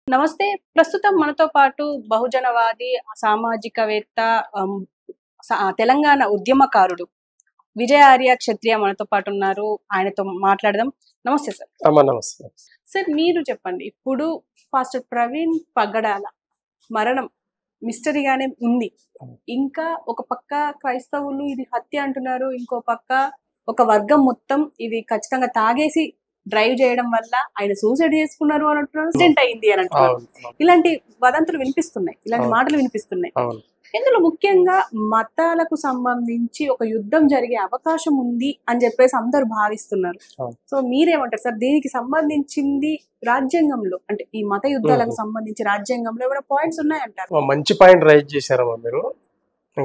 నమస్తే. ప్రస్తుతం మనతో పాటు బహుజనవాది, సామాజికవేత్త, ఆహ్, తెలంగాణ ఉద్యమకారుడు విజయ్ ఆర్య క్షత్రియ మనతో పాటు ఉన్నారు. ఆయనతో మాట్లాడదాం. నమస్తే సార్. అమ్మా నమస్తే. సార్ మీరు చెప్పండి. ఇప్పుడు పాస్టర్ ప్రవీణ్ పగడాల మరణం మిస్టరీగానే ఉంది. ఇంకా ఒక పక్క క్రైస్తవులు ఇది హత్య అంటున్నారు. ఇంకో పక్క ఒక వర్గం మొత్తం ఇది ఖచ్చితంగా తాగేసి డ్రైవ్ చేయడం వల్ల ఆయన సూసైడ్ చేసుకున్నారు అని అంటున్నారు, యాక్సిడెంట్ అయింది అని అంటున్నారు. ఇలాంటి వదంతులు వినిపిస్తున్నాయి, ఇలాంటి మాటలు వినిపిస్తున్నాయి. ఇందులో ముఖ్యంగా మతాలకు సంబంధించి ఒక యుద్ధం జరిగే అవకాశం ఉంది అని చెప్పేసి అందరు భావిస్తున్నారు. సో మీరేమంటారు సార్? దీనికి సంబంధించింది రాజ్యాంగంలో, అంటే ఈ మత యుద్ధాలకు సంబంధించి రాజ్యాంగంలో ఏమైనా పాయింట్స్ ఉన్నాయంటారు? మంచి పాయింట్ రైజ్ చేశారమ్మా మీరు.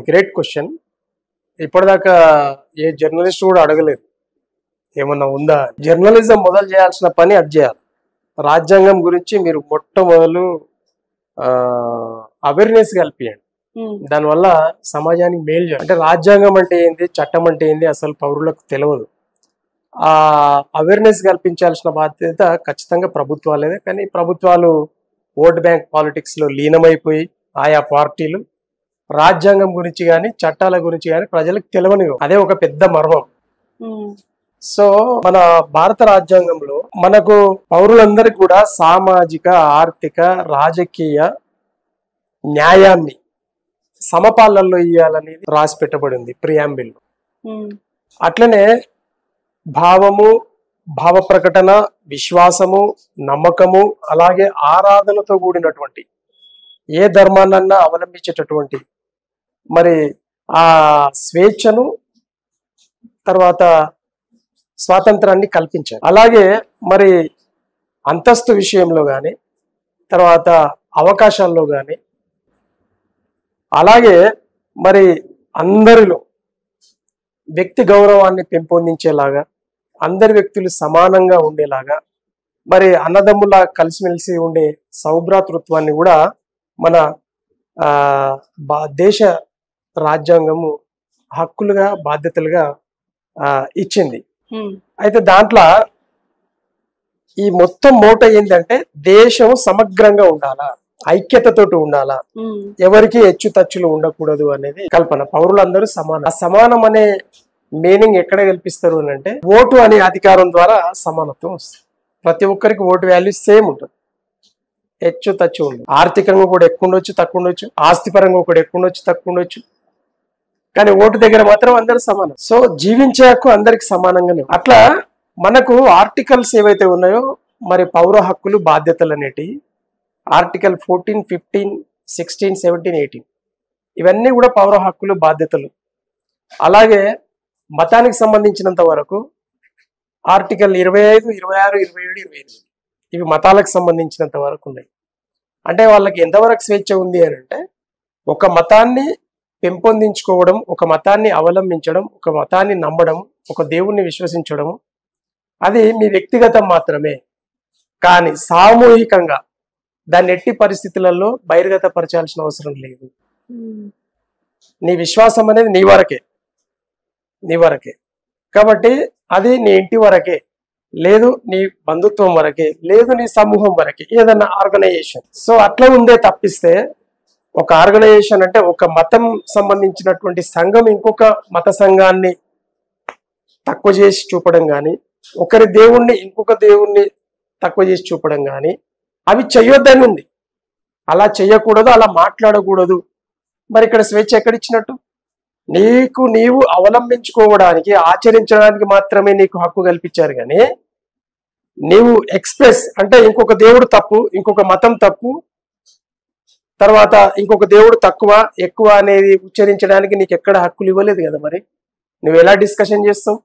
Great question. ఇప్పటిదాకా ఏ జర్నలిస్ట్ కూడా అడగలేదు ఏమన్నా ఉందా. జర్నలిజం మొదలు చేయాల్సిన పని అది చేయాలి. రాజ్యాంగం గురించి మీరు మొట్టమొదలు అవేర్నెస్ కల్పియండి. దానివల్ల సమాజానికి మేలు చేయాలి. అంటే రాజ్యాంగం అంటే ఏంది, చట్టం అంటే ఏంది అసలు పౌరులకు తెలియదు. ఆ అవేర్నెస్ కల్పించాల్సిన బాధ్యత ఖచ్చితంగా ప్రభుత్వాలేదే. కానీ ప్రభుత్వాలు ఓట్ బ్యాంక్ పాలిటిక్స్ లో లీనమైపోయి ఆయా పార్టీలు రాజ్యాంగం గురించి కానీ చట్టాల గురించి కానీ ప్రజలకు తెలియనివ్వవు. అదే ఒక పెద్ద మర్మం. సో మన భారత రాజ్యాంగంలో మనకు పౌరులందరికీ కూడా సామాజిక, ఆర్థిక, రాజకీయ న్యాయాన్ని సమపాలనలో ఇవ్వాలనేది రాసి పెట్టబడింది ప్రియాంబిల్. అట్లనే భావము, భావ ప్రకటన, విశ్వాసము, నమ్మకము, అలాగే ఆరాధనతో కూడినటువంటి ఏ ధర్మాన్నన్నా అవలంబించేటటువంటి మరి ఆ స్వేచ్ఛను, తర్వాత స్వాతంత్రాన్ని కల్పించారు. అలాగే మరి అంతస్తు విషయంలో కానీ, తర్వాత అవకాశాల్లో కానీ, అలాగే మరి అందరిలో వ్యక్తి గౌరవాన్ని పెంపొందించేలాగా, అందరి వ్యక్తులు సమానంగా ఉండేలాగా, మరి అన్నదమ్ములా కలిసిమెలిసి ఉండే సౌభ్రాతృత్వాన్ని కూడా మన దేశ రాజ్యాంగము హక్కులుగా, బాధ్యతలుగా ఇచ్చింది. అయితే దాంట్లో ఈ మొత్తం మోట ఏంటంటే దేశం సమగ్రంగా ఉండాలా, ఐక్యతతోటి ఉండాలా, ఎవరికి హెచ్చు తచ్చులు ఉండకూడదు అనేది కల్పన. పౌరులందరూ సమానం. ఆ సమానం అనే మీనింగ్ ఎక్కడ కల్పిస్తారు అని అంటే ఓటు అనే అధికారం ద్వారా సమానత్వం వస్తుంది. ప్రతి ఒక్కరికి ఓటు వాల్యూ సేమ్ ఉంటుంది. హెచ్చు తచ్చు ఉండదు. ఆర్థికంగా కూడా ఎక్కువ ఉండొచ్చు, తక్కువ ఉండొచ్చు. ఆస్తి పరంగా కూడా ఎక్కువ ఉండొచ్చు, తక్కువ ఉండొచ్చు. కానీ ఓటు దగ్గర మాత్రం అందరూ సమానం. సో జీవించే హక్కు అందరికి సమానంగానే. అట్లా మనకు ఆర్టికల్స్ ఏవైతే ఉన్నాయో మరి పౌర హక్కులు, బాధ్యతలు అనేటివి ఆర్టికల్ 14, 15, 16, 17, 18 ఇవన్నీ కూడా పౌర హక్కులు, బాధ్యతలు. అలాగే మతానికి సంబంధించినంత వరకు ఆర్టికల్ 25, 26, 27, 28 ఇవి మతాలకు సంబంధించినంత వరకు ఉన్నాయి. అంటే వాళ్ళకి ఎంతవరకు స్వేచ్ఛ ఉంది అని అంటే ఒక మతాన్ని పెంపొందించుకోవడం, ఒక మతాన్ని అవలంబించడం, ఒక మతాన్ని నమ్మడం, ఒక దేవుణ్ణి విశ్వసించడం అది మీ వ్యక్తిగతం మాత్రమే. కానీ సామూహికంగా దాన్ని ఎట్టి పరిస్థితులలో బహిర్గతపరచాల్సిన అవసరం లేదు. నీ విశ్వాసం అనేది నీ వరకే. కాబట్టి అది నీ ఇంటి వరకే, లేదు నీ బంధుత్వం వరకే, లేదు నీ సమూహం వరకే, ఏదన్నా ఆర్గనైజేషన్. సో అట్లా ఉందే తప్పిస్తే ఒక ఆర్గనైజేషన్ అంటే ఒక మతం సంబంధించినటువంటి సంఘం ఇంకొక మత సంఘాన్ని తక్కువ చేసి చూపడం కానీ, ఒకరి దేవుణ్ణి ఇంకొక దేవుణ్ణి తక్కువ చేసి చూపడం కానీ అవి చెయ్యొద్దని ఉంది. అలా చెయ్యకూడదు, అలా మాట్లాడకూడదు. మరి ఇక్కడ స్వేచ్ఛ ఎక్కడిచ్చినట్టు? నీకు నీవు అవలంబించుకోవడానికి, ఆచరించడానికి మాత్రమే నీకు హక్కు కల్పించారు. కానీ నీవు ఎక్స్ప్రెస్ అంటే ఇంకొక దేవుడు తప్పు, ఇంకొక మతం తప్పు, తర్వాత ఇంకొక దేవుడు తక్కువ ఎక్కువ అనేది ఉచ్చరించడానికి నీకు ఎక్కడ హక్కులు ఇవ్వలేదు కదా. మరి నువ్వు ఎలా డిస్కషన్ చేస్తావు?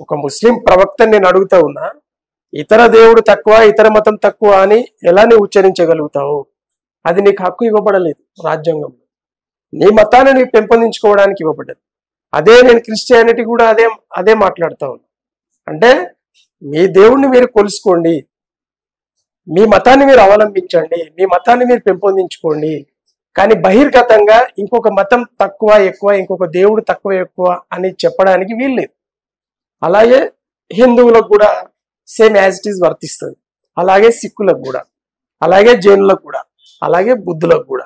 ఒక ముస్లిం ప్రవక్తని నేను అడుగుతా ఉన్నా, ఇతర దేవుడు తక్కువ, ఇతర మతం తక్కువ అని ఎలా నువ్వు ఉచ్చరించగలుగుతావు? అది నీకు హక్కు ఇవ్వబడలేదు రాజ్యాంగంలో. నీ మతాన్ని నీవు పెంపొందించుకోవడానికి ఇవ్వబడ్డది. అదే నేను క్రిస్టియానిటీ కూడా అదే మాట్లాడుతా ఉన్నా. అంటే మీ దేవుణ్ణి మీరు కొలుసుకోండి, మీ మతాన్ని మీరు అవలంబించండి, మీ మతాన్ని మీరు పెంపొందించుకోండి. కానీ బహిర్గతంగా ఇంకొక మతం తక్కువ ఎక్కువ, ఇంకొక దేవుడు తక్కువ ఎక్కువ అని చెప్పడానికి వీల్లేదు. అలాగే హిందువులకు కూడా సేమ్ యాజ్ ఇట్ ఈజ్ వర్తిస్తుంది, అలాగే సిక్కులకు కూడా. అలాగే జైనులకు కూడా, అలాగే బుద్ధులకు కూడా.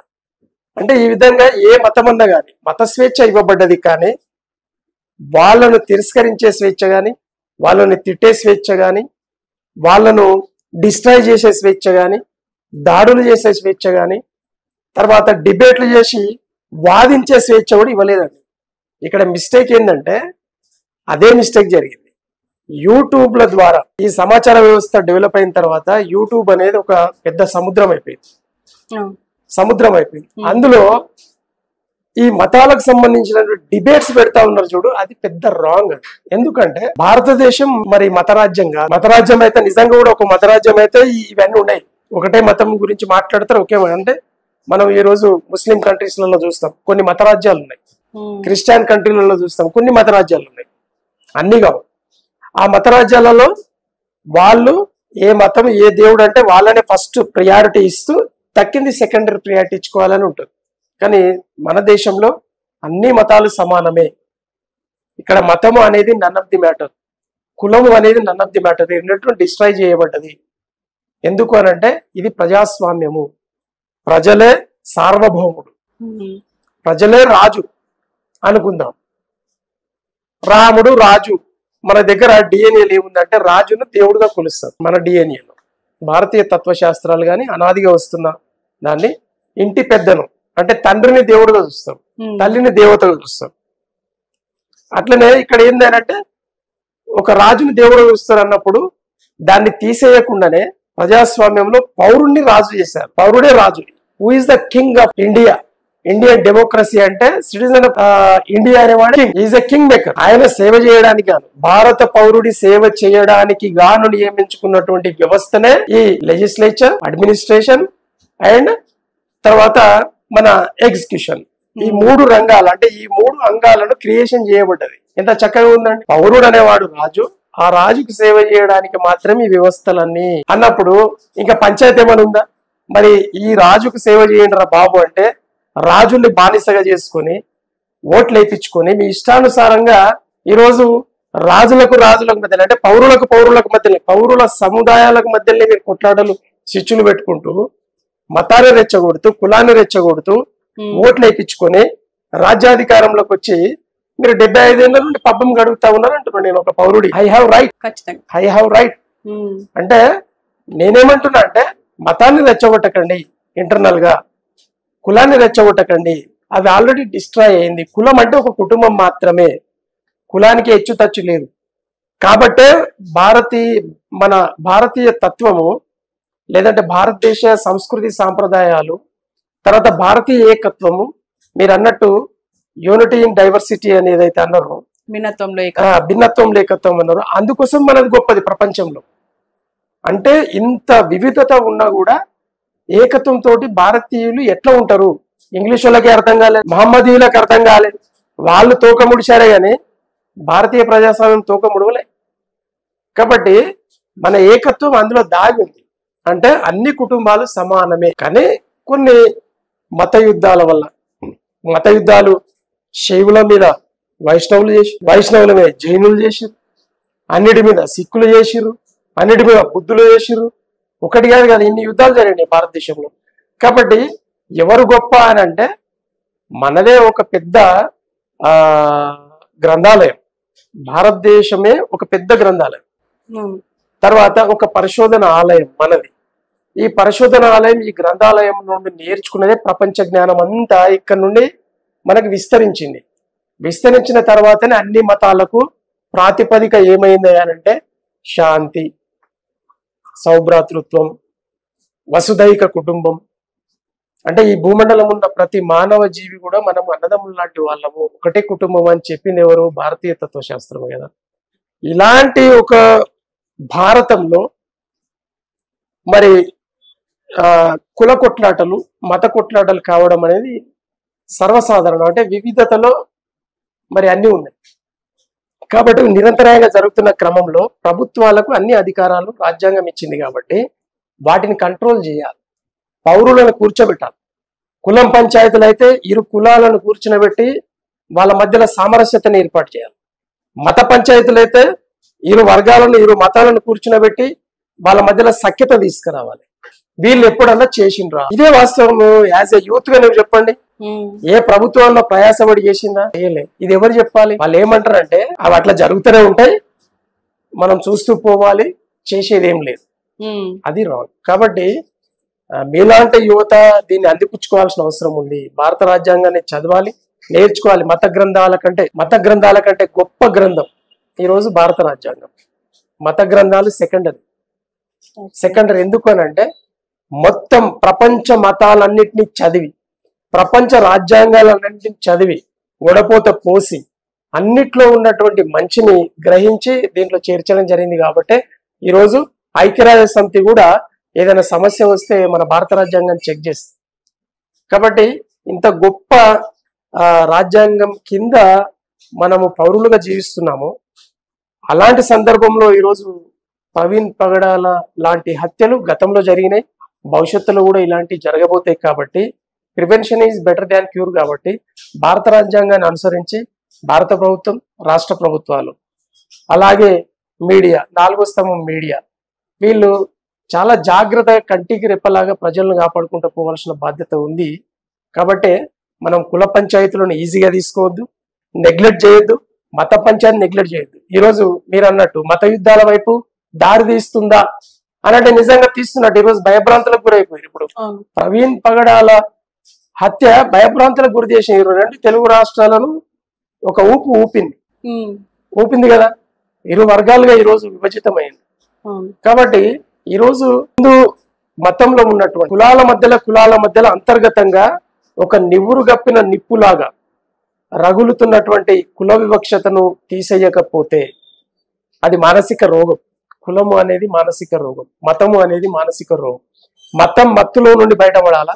అంటే ఈ విధంగా ఏ మతం అన్నా కానీ మత స్వేచ్ఛ ఇవ్వబడ్డది, కానీ వాళ్ళను తిరస్కరించే స్వేచ్ఛ కానీ, వాళ్ళని తిట్టే స్వేచ్ఛ కానీ, వాళ్ళను డిస్ట్రాయ్ చేసే స్వేచ్ఛ కానీ, దాడులు చేసే స్వేచ్ఛ కానీ, తర్వాత డిబేట్లు చేసి వాదించే స్వేచ్ఛ కూడా ఇవ్వలేదండి. ఇక్కడ మిస్టేక్ ఏంటంటే అదే మిస్టేక్ జరిగింది. యూట్యూబ్ల ద్వారా ఈ సమాచార వ్యవస్థ డెవలప్ అయిన తర్వాత యూట్యూబ్ అనేది ఒక పెద్ద సముద్రం అయిపోయింది. అందులో ఈ మతాలకు సంబంధించినటువంటి డిబేట్స్ పెడతా ఉన్నారు చూడు, అది పెద్ద రాంగ్. ఎందుకంటే భారతదేశం మరి మతరాజ్యం అయితే నిజంగా కూడా ఒక మతరాజ్యం అయితే ఇవన్నీ ఉన్నాయి. ఒకటే మతం గురించి మాట్లాడతారు, ఒకే అంటే మనం ఈ రోజు ముస్లిం కంట్రీస్లలో చూస్తాం కొన్ని మతరాజ్యాలు ఉన్నాయి, క్రిస్టియన్ కంట్రీలలో చూస్తాం కొన్ని మతరాజ్యాలు ఉన్నాయి, అన్ని కావు. ఆ మతరాజ్యాలలో వాళ్ళు ఏ మతం ఏ దేవుడు అంటే వాళ్ళనే ఫస్ట్ ప్రియారిటీ ఇస్తూ తక్కింది సెకండరీ ప్రియారిటీ ఇచ్చుకోవాలని ఉంటుంది. కానీ మన దేశంలో అన్ని మతాలు సమానమే. ఇక్కడ మతము అనేది నన్ ఆఫ్ ది మ్యాటర్, కులము అనేది నన్ ఆఫ్ ది మ్యాటర్. రెండింటిని డిస్ట్రాయ్ చేయబడ్డది. ఎందుకు అనంటే ఇది ప్రజాస్వామ్యము, ప్రజలే సార్వభౌముడు, ప్రజలే రాజు అనుకుందాం. రాముడు రాజు. మన దగ్గర డిఎన్ఏలు ఏముందంటే రాజును దేవుడుగా కొలుస్తారు. మన డిఎన్ఏలో భారతీయ తత్వశాస్త్రాలు కానీ అనాదిగా వస్తున్న దాన్ని ఇంటి పెద్దను అంటే తండ్రిని దేవుడుగా చూస్తాం, తల్లిని దేవతగా చూస్తాం. అట్లనే ఇక్కడ ఏంటంటే ఒక రాజుని దేవుడుగా చూస్తారు అన్నప్పుడు దాన్ని తీసేయకుండానే ప్రజాస్వామ్యంలో పౌరుణ్ణి రాజు చేశారు. పౌరుడే రాజు. Who is the king of India? Indian democracy అంటే సిటిజన్ ఆఫ్ ఇండియా అనేవాడు ఈజ్ ఎ కింగ్ మేకర్. ఆయన సేవ చేయడానికి గాను, భారత పౌరుడి సేవ చేయడానికి గాను నియమించుకున్నటువంటి వ్యవస్థనే ఈ లెజిస్లేచర్, అడ్మినిస్ట్రేషన్ అండ్ తర్వాత మన ఎగ్జిక్యూషన్. ఈ మూడు రంగాలు అంటే ఈ మూడు అంగాలను క్రియేషన్ చేయబడ్డది. ఎంత చక్కగా ఉందండి. పౌరుడు అనేవాడు రాజు, ఆ రాజుకు సేవ చేయడానికి మాత్రమే ఈ వ్యవస్థలన్నీ అన్నప్పుడు ఇంకా పంచాయతీ ఏమైనా ఉందా? మరి ఈ రాజుకు సేవ చేయండి రా బాబు అంటే రాజుల్ని బానిసగా చేసుకొని ఓట్లు వేయించుకొని మీ ఇష్టానుసారంగా ఈరోజు రాజులకు మధ్యలో అంటే పౌరులకు మధ్యలో, పౌరుల సముదాయాలకు మధ్యలో మీరు కొట్లాటలు శిచ్చులు పెట్టుకుంటూ మతాన్ని రెచ్చగొడుతూ కులాన్ని రెచ్చగొడుతూ ఓట్లు వేయించుకొని రాజ్యాధికారంలోకి వచ్చి మీరు 75 ఏళ్ళ నుండి పబ్బం గడుగుతా ఉన్నారు అంటున్నాను నేను ఒక పౌరుడి. ఐ హావ్ రైట్ అంటే నేనేమంటున్నా అంటే మతాన్ని రెచ్చగొట్టకండి, ఇంటర్నల్ గా కులాన్ని రెచ్చగొట్టకండి. అది ఆల్రెడీ డిస్ట్రాయ్ అయింది. కులం అంటే ఒక కుటుంబం మాత్రమే, కులానికి హెచ్చు తచ్చు లేదు. కాబట్టే మన భారతీయ తత్వము లేదంటే భారతదేశ సంస్కృతి సాంప్రదాయాలు, తర్వాత భారతీయ ఏకత్వము, మీరు అన్నట్టు యూనిటీ ఇన్ డైవర్సిటీ అని ఏదైతే అన్నారో భిన్నత్వంలో ఏకత్వం అన్నారు. అందుకోసం మనది గొప్పది ప్రపంచంలో. అంటే ఇంత వివిధత ఉన్నా కూడా ఏకత్వంతో భారతీయులు ఎట్లా ఉంటారు? ఇంగ్లీష్ వాళ్ళకి అర్థం కాలేదు, మహమ్మదీయులకు అర్థం కాలేదు. వాళ్ళు తోక ముడిచారే కానీ భారతీయ ప్రజాస్వామ్యం తోక ముడవలే. కాబట్టి మన ఏకత్వం అందులో దాగి ఉంది. అంటే అన్ని కుటుంబాలు సమానమే. కానీ కొన్ని మత యుద్ధాల వల్ల, మత యుద్ధాలు శైవుల మీద వైష్ణవులు చేసి, వైష్ణవుల మీద జైనులు చేసిరు, అన్నిటి మీద సిక్కులు చేసిరు, అన్నిటి మీద బుద్ధులు చేసిరు. ఒకటి కాదు కానీ ఇన్ని యుద్ధాలు జరిగినాయి భారతదేశంలో. కాబట్టి ఎవరు గొప్ప అని అంటే మనదే ఒక పెద్ద గ్రంథాలయం. భారతదేశమే ఒక పెద్ద గ్రంథాలయం, తర్వాత ఒక పరిశోధన ఆలయం మనది. ఈ పరిశోధన ఆలయం, ఈ గ్రంథాలయం నుండి నేర్చుకున్నదే ప్రపంచ జ్ఞానం అంతా ఇక్కడ నుండి మనకు విస్తరించింది. విస్తరించిన తర్వాతనే అన్ని మతాలకు ప్రాతిపదిక ఏమైంది అనంటే శాంతి, సౌభ్రాతృత్వం, వసుదైక కుటుంబం. అంటే ఈ భూమండలం ఉన్న ప్రతి మానవ జీవి కూడా మనం అన్నదమ్ములు లాంటి వాళ్ళము, ఒకటే కుటుంబం అని చెప్పింది ఎవరు? భారతీయ తత్వశాస్త్రమే కదా. ఇలాంటి ఒక భారతంలో మరి కుల కొట్లాటలు, మత కొట్లాటలు కావడం అనేది సర్వసాధారణం. అంటే వివిధతలో మరి అన్నీ ఉన్నాయి. కాబట్టి నిరంతరాయంగా జరుగుతున్న క్రమంలో ప్రభుత్వాలకు అన్ని అధికారాలు రాజ్యాంగం ఇచ్చింది కాబట్టి వాటిని కంట్రోల్ చేయాలి, పౌరులను కూర్చోబెట్టాలి. కులం పంచాయతీలు అయితే ఇరు కులాలను కూర్చునబెట్టి వాళ్ళ మధ్యలో సామరస్యతను ఏర్పాటు చేయాలి. మత పంచాయతీలు అయితే ఇరు వర్గాలను, ఇరు మతాలను కూర్చునబెట్టి వాళ్ళ మధ్యలో సఖ్యత తీసుకురావాలి. వీళ్ళు ఎప్పుడన్నా చేసిండ్రా? ఇదే వాస్తవం. యాజ్ ఎ యూత్ గా నువ్వు చెప్పండి, ఏ ప్రభుత్వంలో ప్రయాసపడి చేసిందా? చేయలే. ఇది ఎవరు చెప్పాలి? వాళ్ళు ఏమంటారంటే అవి అట్లా జరుగుతూనే ఉంటాయి, మనం చూస్తూ పోవాలి, చేసేది ఏం లేదు. అది రాంగ్. కాబట్టి మీలాంటి యువత దీన్ని అందిపుచ్చుకోవాల్సిన అవసరం ఉంది. భారత రాజ్యాంగాన్ని చదవాలి, నేర్చుకోవాలి. మత గ్రంథాల కంటే గొప్ప గ్రంథం ఈరోజు భారత రాజ్యాంగం. మత గ్రంథాలు సెకండరీ. ఎందుకు అని అంటే మొత్తం ప్రపంచ మతాలన్నిటినీ చదివి, ప్రపంచ రాజ్యాంగాలన్నింటినీ చదివి, వడపోత పోసి అన్నిట్లో ఉన్నటువంటి మంచిని గ్రహించి దీంట్లో చేర్చడం జరిగింది. కాబట్టి ఈరోజు ఐక్యరాజ్య సమితి కూడా ఏదైనా సమస్య వస్తే మన భారత రాజ్యాంగాన్ని చెక్ చేస్తుంది. కాబట్టి ఇంత గొప్ప రాజ్యాంగం కింద మనము పౌరులుగా జీవిస్తున్నాము. అలాంటి సందర్భంలో ఈరోజు ప్రవీణ్ పగడాల లాంటి హత్యలు గతంలో జరిగినాయి, భవిష్యత్తులో కూడా ఇలాంటివి జరగబోతాయి. కాబట్టి prevention is better than cure. కాబట్టి భారత రాజ్యాంగాన్ని అనుసరించి భారత ప్రభుత్వం, రాష్ట్ర ప్రభుత్వాలు, అలాగే మీడియా, 4వ స్తంభం మీడియా, వీళ్ళు చాలా జాగ్రత్తగా కంటికి రెప్పలాగా ప్రజలను కాపాడుకుంటూ పోవాల్సిన బాధ్యత ఉంది. కాబట్టి మనం కుల పంచాయతీలను ఈజీగా తీసుకోవద్దు, నెగ్లెక్ట్ చేయొద్దు, మత పంచాయతీ నెగ్లెక్ట్ చేయొద్దు. ఈరోజు మీరు అన్నట్టు మత యుద్ధాల వైపు దారి తీస్తుందా అనంటే నిజంగా తీస్తున్నట్టు ఈరోజు భయభ్రాంతులకు గురైపోయారు. ఇప్పుడు ప్రవీణ్ పగడాల హత్య భయభ్రాంతులకు గురి చేసిన 2 తెలుగు రాష్ట్రాలను ఒక ఊపింది కదా. ఇరు వర్గాలుగా ఈరోజు విభజితమైంది. కాబట్టి ఈరోజు హిందూ మతంలో ఉన్నటువంటి కులాల మధ్యలో అంతర్గతంగా ఒక నివురు గప్పిన నిప్పులాగా రగులుతున్నటువంటి కుల వివక్షతను తీసేయకపోతే అది మానసిక రోగం. కులము అనేది మానసిక రోగం, మతము అనేది మానసిక రోగం. మతం మత్తులో నుండి బయటపడాలా,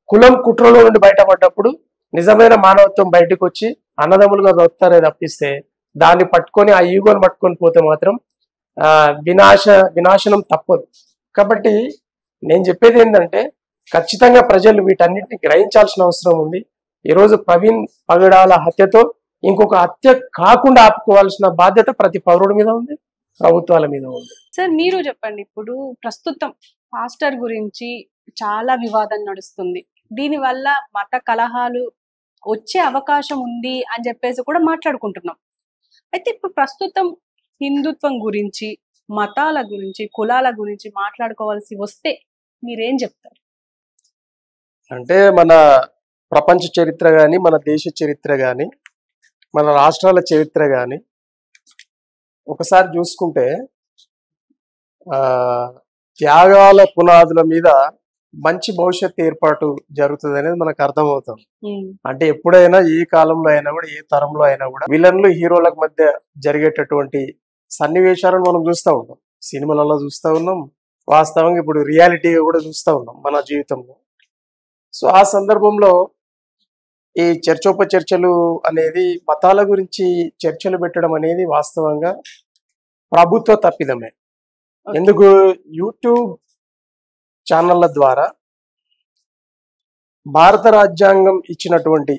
కులం కుట్రలో నుండి బయటపడ్డప్పుడు నిజమైన మానవత్వం బయటకు వచ్చి అన్నదమ్ములుగా బ్రతుకుతారే తప్పిస్తే దాన్ని పట్టుకొని ఆ ఈగోని పట్టుకొని పోతే మాత్రం వినాశనం తప్పదు. కాబట్టి నేను చెప్పేది ఏంటంటే ఖచ్చితంగా ప్రజలు వీటన్నిటిని గ్రహించాల్సిన అవసరం ఉంది. ఈరోజు ప్రవీణ్ పగడాల హత్యతో ఇంకొక హత్య కాకుండా ఆపుకోవాల్సిన బాధ్యత ప్రతి పౌరుడి మీద ఉంది, ప్రభుత్వాల మీద ఉంది. సార్ మీరు చెప్పండి, ఇప్పుడు ప్రస్తుతం పాస్టర్ గురించి చాలా వివాదం నడుస్తుంది. దీనివల్ల మత కలహాలు వచ్చే అవకాశం ఉంది అని చెప్పేసి కూడా మాట్లాడుకుంటున్నాం. అయితే ఇప్పుడు ప్రస్తుతం హిందుత్వం గురించి, మతాల గురించి, కులాల గురించి మాట్లాడుకోవాల్సి వస్తే మీరేం చెప్తారు? అంటే మన ప్రపంచ చరిత్ర కానీ, మన దేశ చరిత్ర కానీ, మన రాష్ట్రాల చరిత్ర కానీ ఒకసారి చూసుకుంటే త్యాగాల పునాదుల మీద మంచి భవిష్యత్తు ఏర్పాటు జరుగుతుంది అనేది మనకు అర్థమవుతాం. అంటే ఎప్పుడైనా ఏ కాలంలో అయినా కూడా, ఏ తరంలో అయినా కూడా విలన్లు హీరోలకు మధ్య జరిగేటటువంటి సన్నివేశాలను మనం చూస్తూ ఉంటాం, సినిమాలలో చూస్తూ ఉన్నాం, వాస్తవంగా ఇప్పుడు రియాలిటీగా కూడా చూస్తూ ఉన్నాం మన జీవితంలో. సో ఆ సందర్భంలో ఈ చర్చోపచర్చలు అనేది, మతాల గురించి చర్చలు పెట్టడం అనేది వాస్తవంగా ప్రభుత్వ తప్పిదమే. ఎందుకు? యూట్యూబ్ ఛానళ్ల ద్వారా భారత రాజ్యాంగం ఇచ్చినటువంటి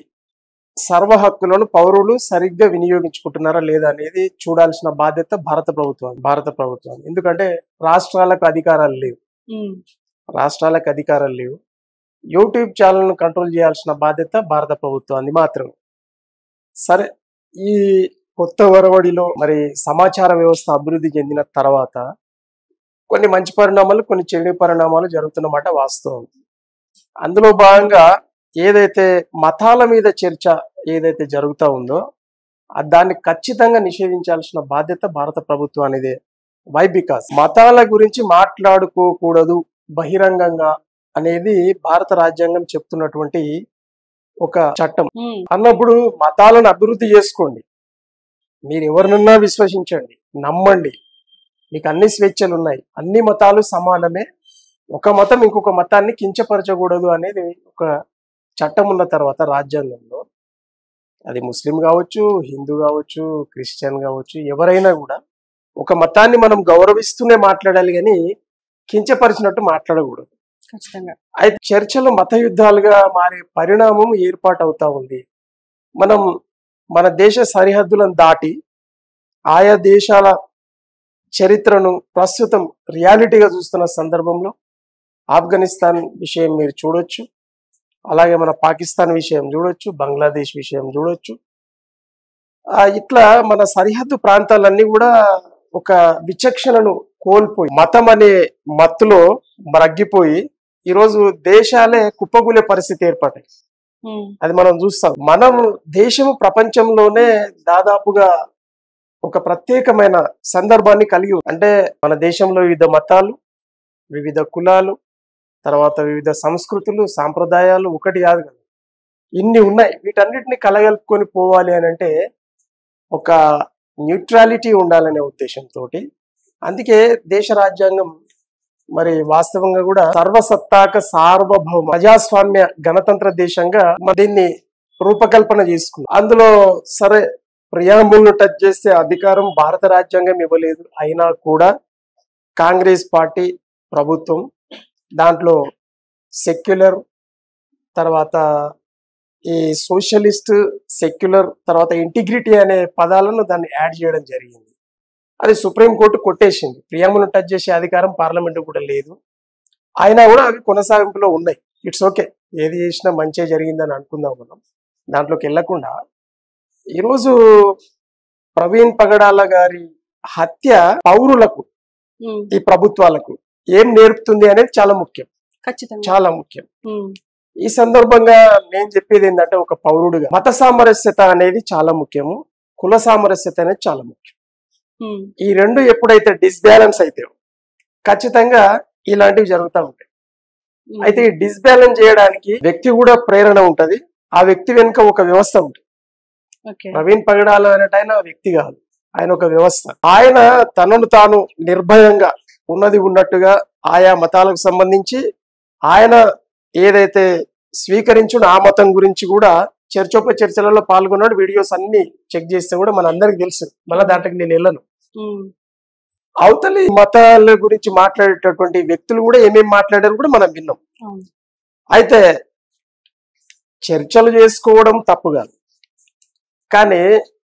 సర్వ హక్కులను పౌరులు సరిగ్గా వినియోగించుకుంటున్నారా లేదా అనేది చూడాల్సిన బాధ్యత భారత ప్రభుత్వం. ఎందుకంటే రాష్ట్రాలకు అధికారాలు లేవు. యూట్యూబ్ ఛానల్ను కంట్రోల్ చేయాల్సిన బాధ్యత భారత ప్రభుత్వాన్ని మాత్రమే. సరే, ఈ కొత్త ఒరవడిలో మరి సమాచార వ్యవస్థ అభివృద్ధి చెందిన తర్వాత కొన్ని మంచి పరిణామాలు, కొన్ని చెడు పరిణామాలు జరుగుతున్నమాట వాస్తవం. అందులో భాగంగా ఏదైతే మతాల మీద చర్చ ఏదైతే జరుగుతూ ఉందో దాన్ని ఖచ్చితంగా నిషేధించాల్సిన బాధ్యత భారత ప్రభుత్వానిదే. వై? బికాస్ మతాల గురించి మాట్లాడుకోకూడదు బహిరంగంగా అనేది భారత రాజ్యాంగం చెప్తున్నటువంటి ఒక చట్టం. అన్నప్పుడు మతాలను అభివృద్ధి చేసుకోండి, మీరు ఎవరినన్నా విశ్వసించండి, నమ్మండి, మీకు అన్ని స్వేచ్ఛలు ఉన్నాయి, అన్ని మతాలు సమానమే, ఒక మతం ఇంకొక మతాన్ని కించపరచకూడదు అనేది ఒక చట్టం ఉన్న తర్వాత రాజ్యాంగంలో, అది ముస్లిం కావచ్చు, హిందూ కావచ్చు, క్రిస్టియన్ కావచ్చు, ఎవరైనా కూడా ఒక మతాన్ని మనం గౌరవిస్తూనే మాట్లాడాలి కానీ కించపరిచినట్టు మాట్లాడకూడదు. అయితే చర్చలు మత యుద్ధాలుగా మారే పరిణామం ఏర్పాటు అవుతా ఉంది. మనం మన దేశ సరిహద్దులను దాటి ఆయా దేశాల చరిత్రను ప్రస్తుతం రియాలిటీగా చూస్తున్న సందర్భంలో ఆఫ్ఘనిస్తాన్ విషయం మీరు చూడొచ్చు, అలాగే మన పాకిస్తాన్ విషయం చూడొచ్చు, బంగ్లాదేశ్ విషయం చూడొచ్చు. ఇట్లా మన సరిహద్దు ప్రాంతాలన్నీ కూడా ఒక విచక్షణను కోల్పోయి మతం అనే మత్తులో మరగ్గిపోయి ఈరోజు దేశాలే కుప్పగూలే పరిస్థితి ఏర్పడ్డాయి. అది మనం చూస్తాం. మనం దేశము ప్రపంచంలోనే దాదాపుగా ఒక ప్రత్యేకమైన సందర్భాన్ని కలిగి అంటే మన దేశంలో వివిధ మతాలు, వివిధ కులాలు, తర్వాత వివిధ సంస్కృతులు, సాంప్రదాయాలు ఒకటి కాదు కదా, ఇన్ని ఉన్నాయి. వీటన్నిటిని కలగలుపుకొని పోవాలి అని అంటే ఒక న్యూట్రాలిటీ ఉండాలనే ఉద్దేశంతో అందుకే దేశ రాజ్యాంగం మరి వాస్తవంగా కూడా సర్వసత్తాక సార్వభౌమ ప్రజాస్వామ్య గణతంత్ర దేశంగా దీన్ని రూపకల్పన చేసుకుంది. అందులో సరే ప్రియాంబుల్ను టచ్ చేసే అధికారం భారత రాజ్యాంగం ఇవ్వలేదు. అయినా కూడా కాంగ్రెస్ పార్టీ ప్రభుత్వం దాంట్లో సెక్యులర్, తర్వాత ఈ సోషలిస్ట్, సెక్యులర్, తర్వాత ఇంటిగ్రిటీ అనే పదాలను దాన్ని యాడ్ చేయడం జరిగింది. అది సుప్రీంకోర్టు కొట్టేసింది. ప్రియాంబుల్ను టచ్ చేసే అధికారం పార్లమెంట్ కూడా లేదు. అయినా కూడా అవి కొనసాగింపులో ఉన్నాయి. ఇట్స్ ఓకే, ఏది చేసినా మంచిగా జరిగిందని అనుకుందాం మనం. దాంట్లోకి వెళ్లకుండా ఈరోజు ప్రవీణ్ పగడాల గారి హత్య పౌరులకు, ఈ ప్రభుత్వాలకు ఏం నేర్పుతుంది అనేది చాలా ముఖ్యం, చాలా ముఖ్యం. ఈ సందర్భంగా నేను చెప్పేది ఏంటంటే ఒక పౌరుడుగా మత సామరస్యత అనేది చాలా ముఖ్యము, కుల సామరస్యత అనేది చాలా ముఖ్యం. ఈ రెండు ఎప్పుడైతే డిస్బ్యాలెన్స్ అయితే ఖచ్చితంగా ఇలాంటివి జరుగుతూ ఉంటాయి. అయితే ఈ డిస్బ్యాలెన్స్ చేయడానికి వ్యక్తి కూడా ప్రేరణ ఉంటది, ఆ వ్యక్తి వెనుక ఒక వ్యవస్థ ఉంటుంది. ప్రవీణ్ పగడాల అనేట ఆయన వ్యక్తి కాదు, ఆయన ఒక వ్యవస్థ. ఆయన తనను తాను నిర్భయంగా ఉన్నది ఉన్నట్టుగా ఆయా మతాలకు సంబంధించి ఆయన ఏదైతే స్వీకరించిన ఆ మతం గురించి కూడా చర్చోపచర్చలలో పాల్గొన్నాడు. వీడియోస్ అన్ని చెక్ చేస్తే కూడా మన అందరికి తెలుసు, మళ్ళీ దాంట్లోకి నేను వెళ్ళను. అవతలి మతాల గురించి మాట్లాడేటటువంటి వ్యక్తులు కూడా ఏమేమి మాట్లాడారు కూడా మనం విన్నాం. అయితే చర్చలు చేసుకోవడం తప్పు కాదు, కానీ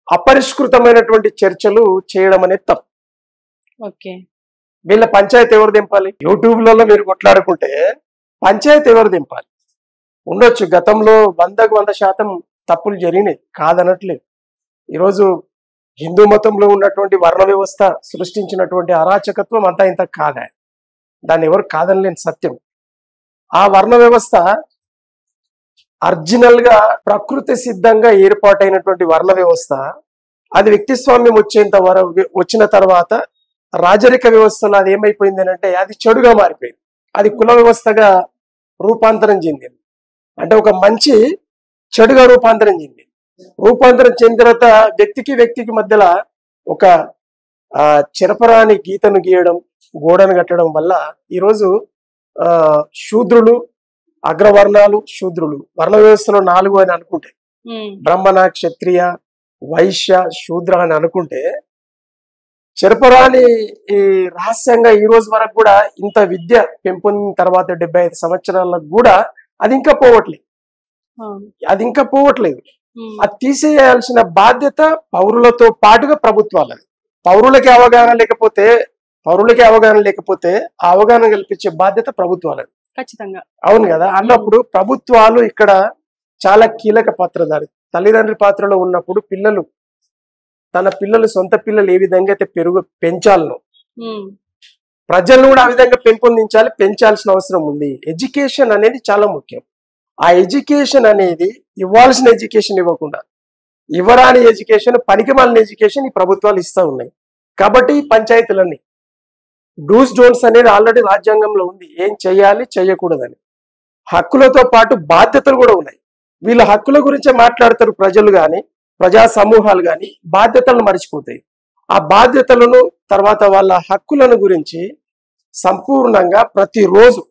అపరిష్కృతమైనటువంటి చర్చలు చేయడం అనేది తప్పు. వీళ్ళ పంచాయతీ ఎవరు దింపాలి? యూట్యూబ్లలో మీరు కొట్లాడుకుంటే పంచాయతీ ఎవరు దింపాలి? ఉండొచ్చు, గతంలో 100% తప్పులు జరిగినాయి, కాదనట్లేదు. ఈరోజు హిందూ మతంలో ఉన్నటువంటి వర్ణ వ్యవస్థ సృష్టించినటువంటి అరాచకత్వం అంతా ఇంత కాదా, దాన్ని ఎవరు కాదనలేని సత్యం. ఆ వర్ణ వ్యవస్థ ఒరిజినల్ గా ప్రకృతి సిద్ధంగా ఏర్పాటైనటువంటి వర్ణ వ్యవస్థ, అది వ్యక్తిస్వామ్యం వచ్చిన తర్వాత రాజరిక వ్యవస్థలో అది ఏమైపోయింది అంటే అది చెడుగా మారిపోయింది, అది కుల వ్యవస్థగా రూపాంతరం చెందింది. అంటే ఒక మంచి చెడుగా రూపాంతరం చెందింది. రూపాంతరం చెందిన తర్వాత వ్యక్తికి మధ్యలో ఒక చిరపరాని గీతను గీయడం, గోడను కట్టడం వల్ల ఈరోజు శూద్రులు, అగ్రవర్ణాలు, శూద్రులు వర్ణ వ్యవస్థలో 4 అని అనుకుంటే, బ్రాహ్మణ, క్షత్రియ, వైశ్య, శూద్ర అని అనుకుంటే, చిరపరాని ఈ రహస్యంగా ఈ రోజు వరకు కూడా ఇంత విద్య పెంపొందిన తర్వాత 75 సంవత్సరాలకు కూడా అది ఇంకా పోవట్లేదు. అది తీసేయాల్సిన బాధ్యత పౌరులతో పాటుగా ప్రభుత్వాలది. పౌరులకి అవగాహన లేకపోతే ఆ అవగాహన కల్పించే బాధ్యత ప్రభుత్వాలది. ఖచ్చితంగా అవును కదా. అన్నప్పుడు ప్రభుత్వాలు ఇక్కడ చాలా కీలక పాత్రధారి. తల్లిదండ్రి పాత్రలో ఉన్నప్పుడు పిల్లలు సొంత పిల్లలు ఏ విధంగా అయితే పెంచాలనో ప్రజలను కూడా ఆ విధంగా పెంచాల్సిన అవసరం ఉంది. ఎడ్యుకేషన్ అనేది చాలా ముఖ్యం. ఆ ఎడ్యుకేషన్ అనేది ఇవ్వాల్సిన ఎడ్యుకేషన్ ఇవ్వకుండా ఇవ్వరాని ఎడ్యుకేషన్, పనికిమాలిన ఎడ్యుకేషన్ ఈ ప్రభుత్వాలు ఇస్తూ ఉన్నాయి. కాబట్టి ఈ పంచాయతీలన్నీ డూస్ డోన్స్ అనేది ఆల్రెడీ రాజ్యాంగంలో ఉంది, ఏం చేయాలి చేయకూడదని. హక్కులతో పాటు బాధ్యతలు కూడా ఉన్నాయి. వీళ్ళ హక్కుల గురించే మాట్లాడతారు ప్రజలు కానీ, ప్రజా సమూహాలు కానీ, బాధ్యతలను మర్చిపోతాయి. ఆ బాధ్యతలను తర్వాత వాళ్ళ హక్కులను గురించి సంపూర్ణంగా ప్రతిరోజు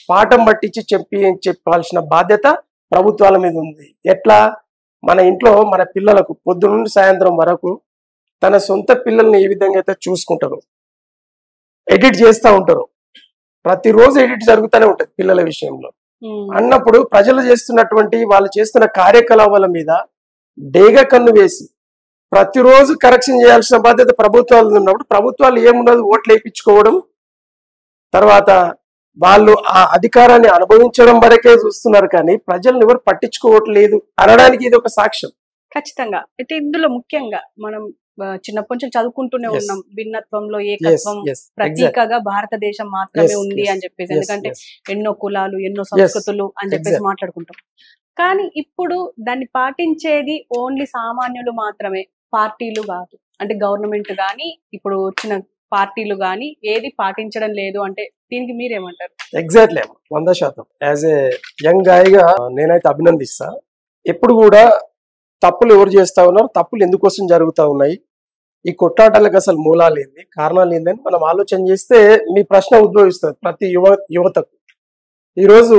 పాఠం పట్టించి చెప్పాల్సిన బాధ్యత ప్రభుత్వాల మీద ఉంది. ఎట్లా? మన ఇంట్లో మన పిల్లలకు పొద్దు నుండి సాయంత్రం వరకు తన సొంత పిల్లల్ని ఏ విధంగా అయితే చూసుకుంటారో, ఎడిట్ చేస్తూ ఉంటారు, ప్రతిరోజు ఎడిట్ జరుగుతూనే ఉంటుంది పిల్లల విషయంలో. అన్నప్పుడు ప్రజలు చేస్తున్నటువంటి వాళ్ళు చేస్తున్న కార్యకలాపాల మీద డేగ కన్ను వేసి ప్రతిరోజు కరెక్షన్ చేయాల్సిన బాధ్యత ప్రభుత్వాలు ఉన్నప్పుడు ప్రభుత్వాలు ఏమున్నది ఓట్లు వేయించుకోవడం, తర్వాత వాళ్ళు ఆ అధికారాన్ని అనుభవించడం వరకే చూస్తున్నారు, కానీ ప్రజలను ఎవరు పట్టించుకోవట్లేదు అనడానికి ఇది ఒక సాక్ష్యం. ఖచ్చితంగా. అయితే ఇందులో ముఖ్యంగా మనం చిన్నప్పటి నుంచి చదువుకుంటూనే Yes. ఉన్నాం, భిన్నత్వంలో Yes, ఏకత్వం yes, exactly. ప్రతీకగా భారతదేశం మాత్రమే Yes, ఉంది yes, అని చెప్పేసి, yes, ఎందుకంటే yes. ఎన్నో కులాలు, ఎన్నో సంస్కృతులు అని చెప్పేసి exactly. మాట్లాడుకుంటాం. కానీ ఇప్పుడు దాన్ని పాటించేది ఓన్లీ సామాన్యులు మాత్రమే, పార్టీలు కాదు. అంటే గవర్నమెంట్ గాని, ఇప్పుడు వచ్చిన పార్టీలు గాని ఏది పాటించడం లేదు అంటే దీనికి మీరేమంటారు? ఎగ్జాక్ట్లీ 100%. యాజ్ ఏ యంగ్ గాయగా నేనైతే అభినందిస్తా. ఎప్పుడు కూడా తప్పులు ఎవరు చేస్తా ఉన్నారు, తప్పులు ఎందుకోసం జరుగుతా ఉన్నాయి, ఈ కొట్టాటలకు అసలు మూలాలు ఏంది, కారణాలు ఏందని మనం ఆలోచన చేస్తే మీ ప్రశ్న ఉద్భవిస్తుంది ప్రతి యువతకు. ఈరోజు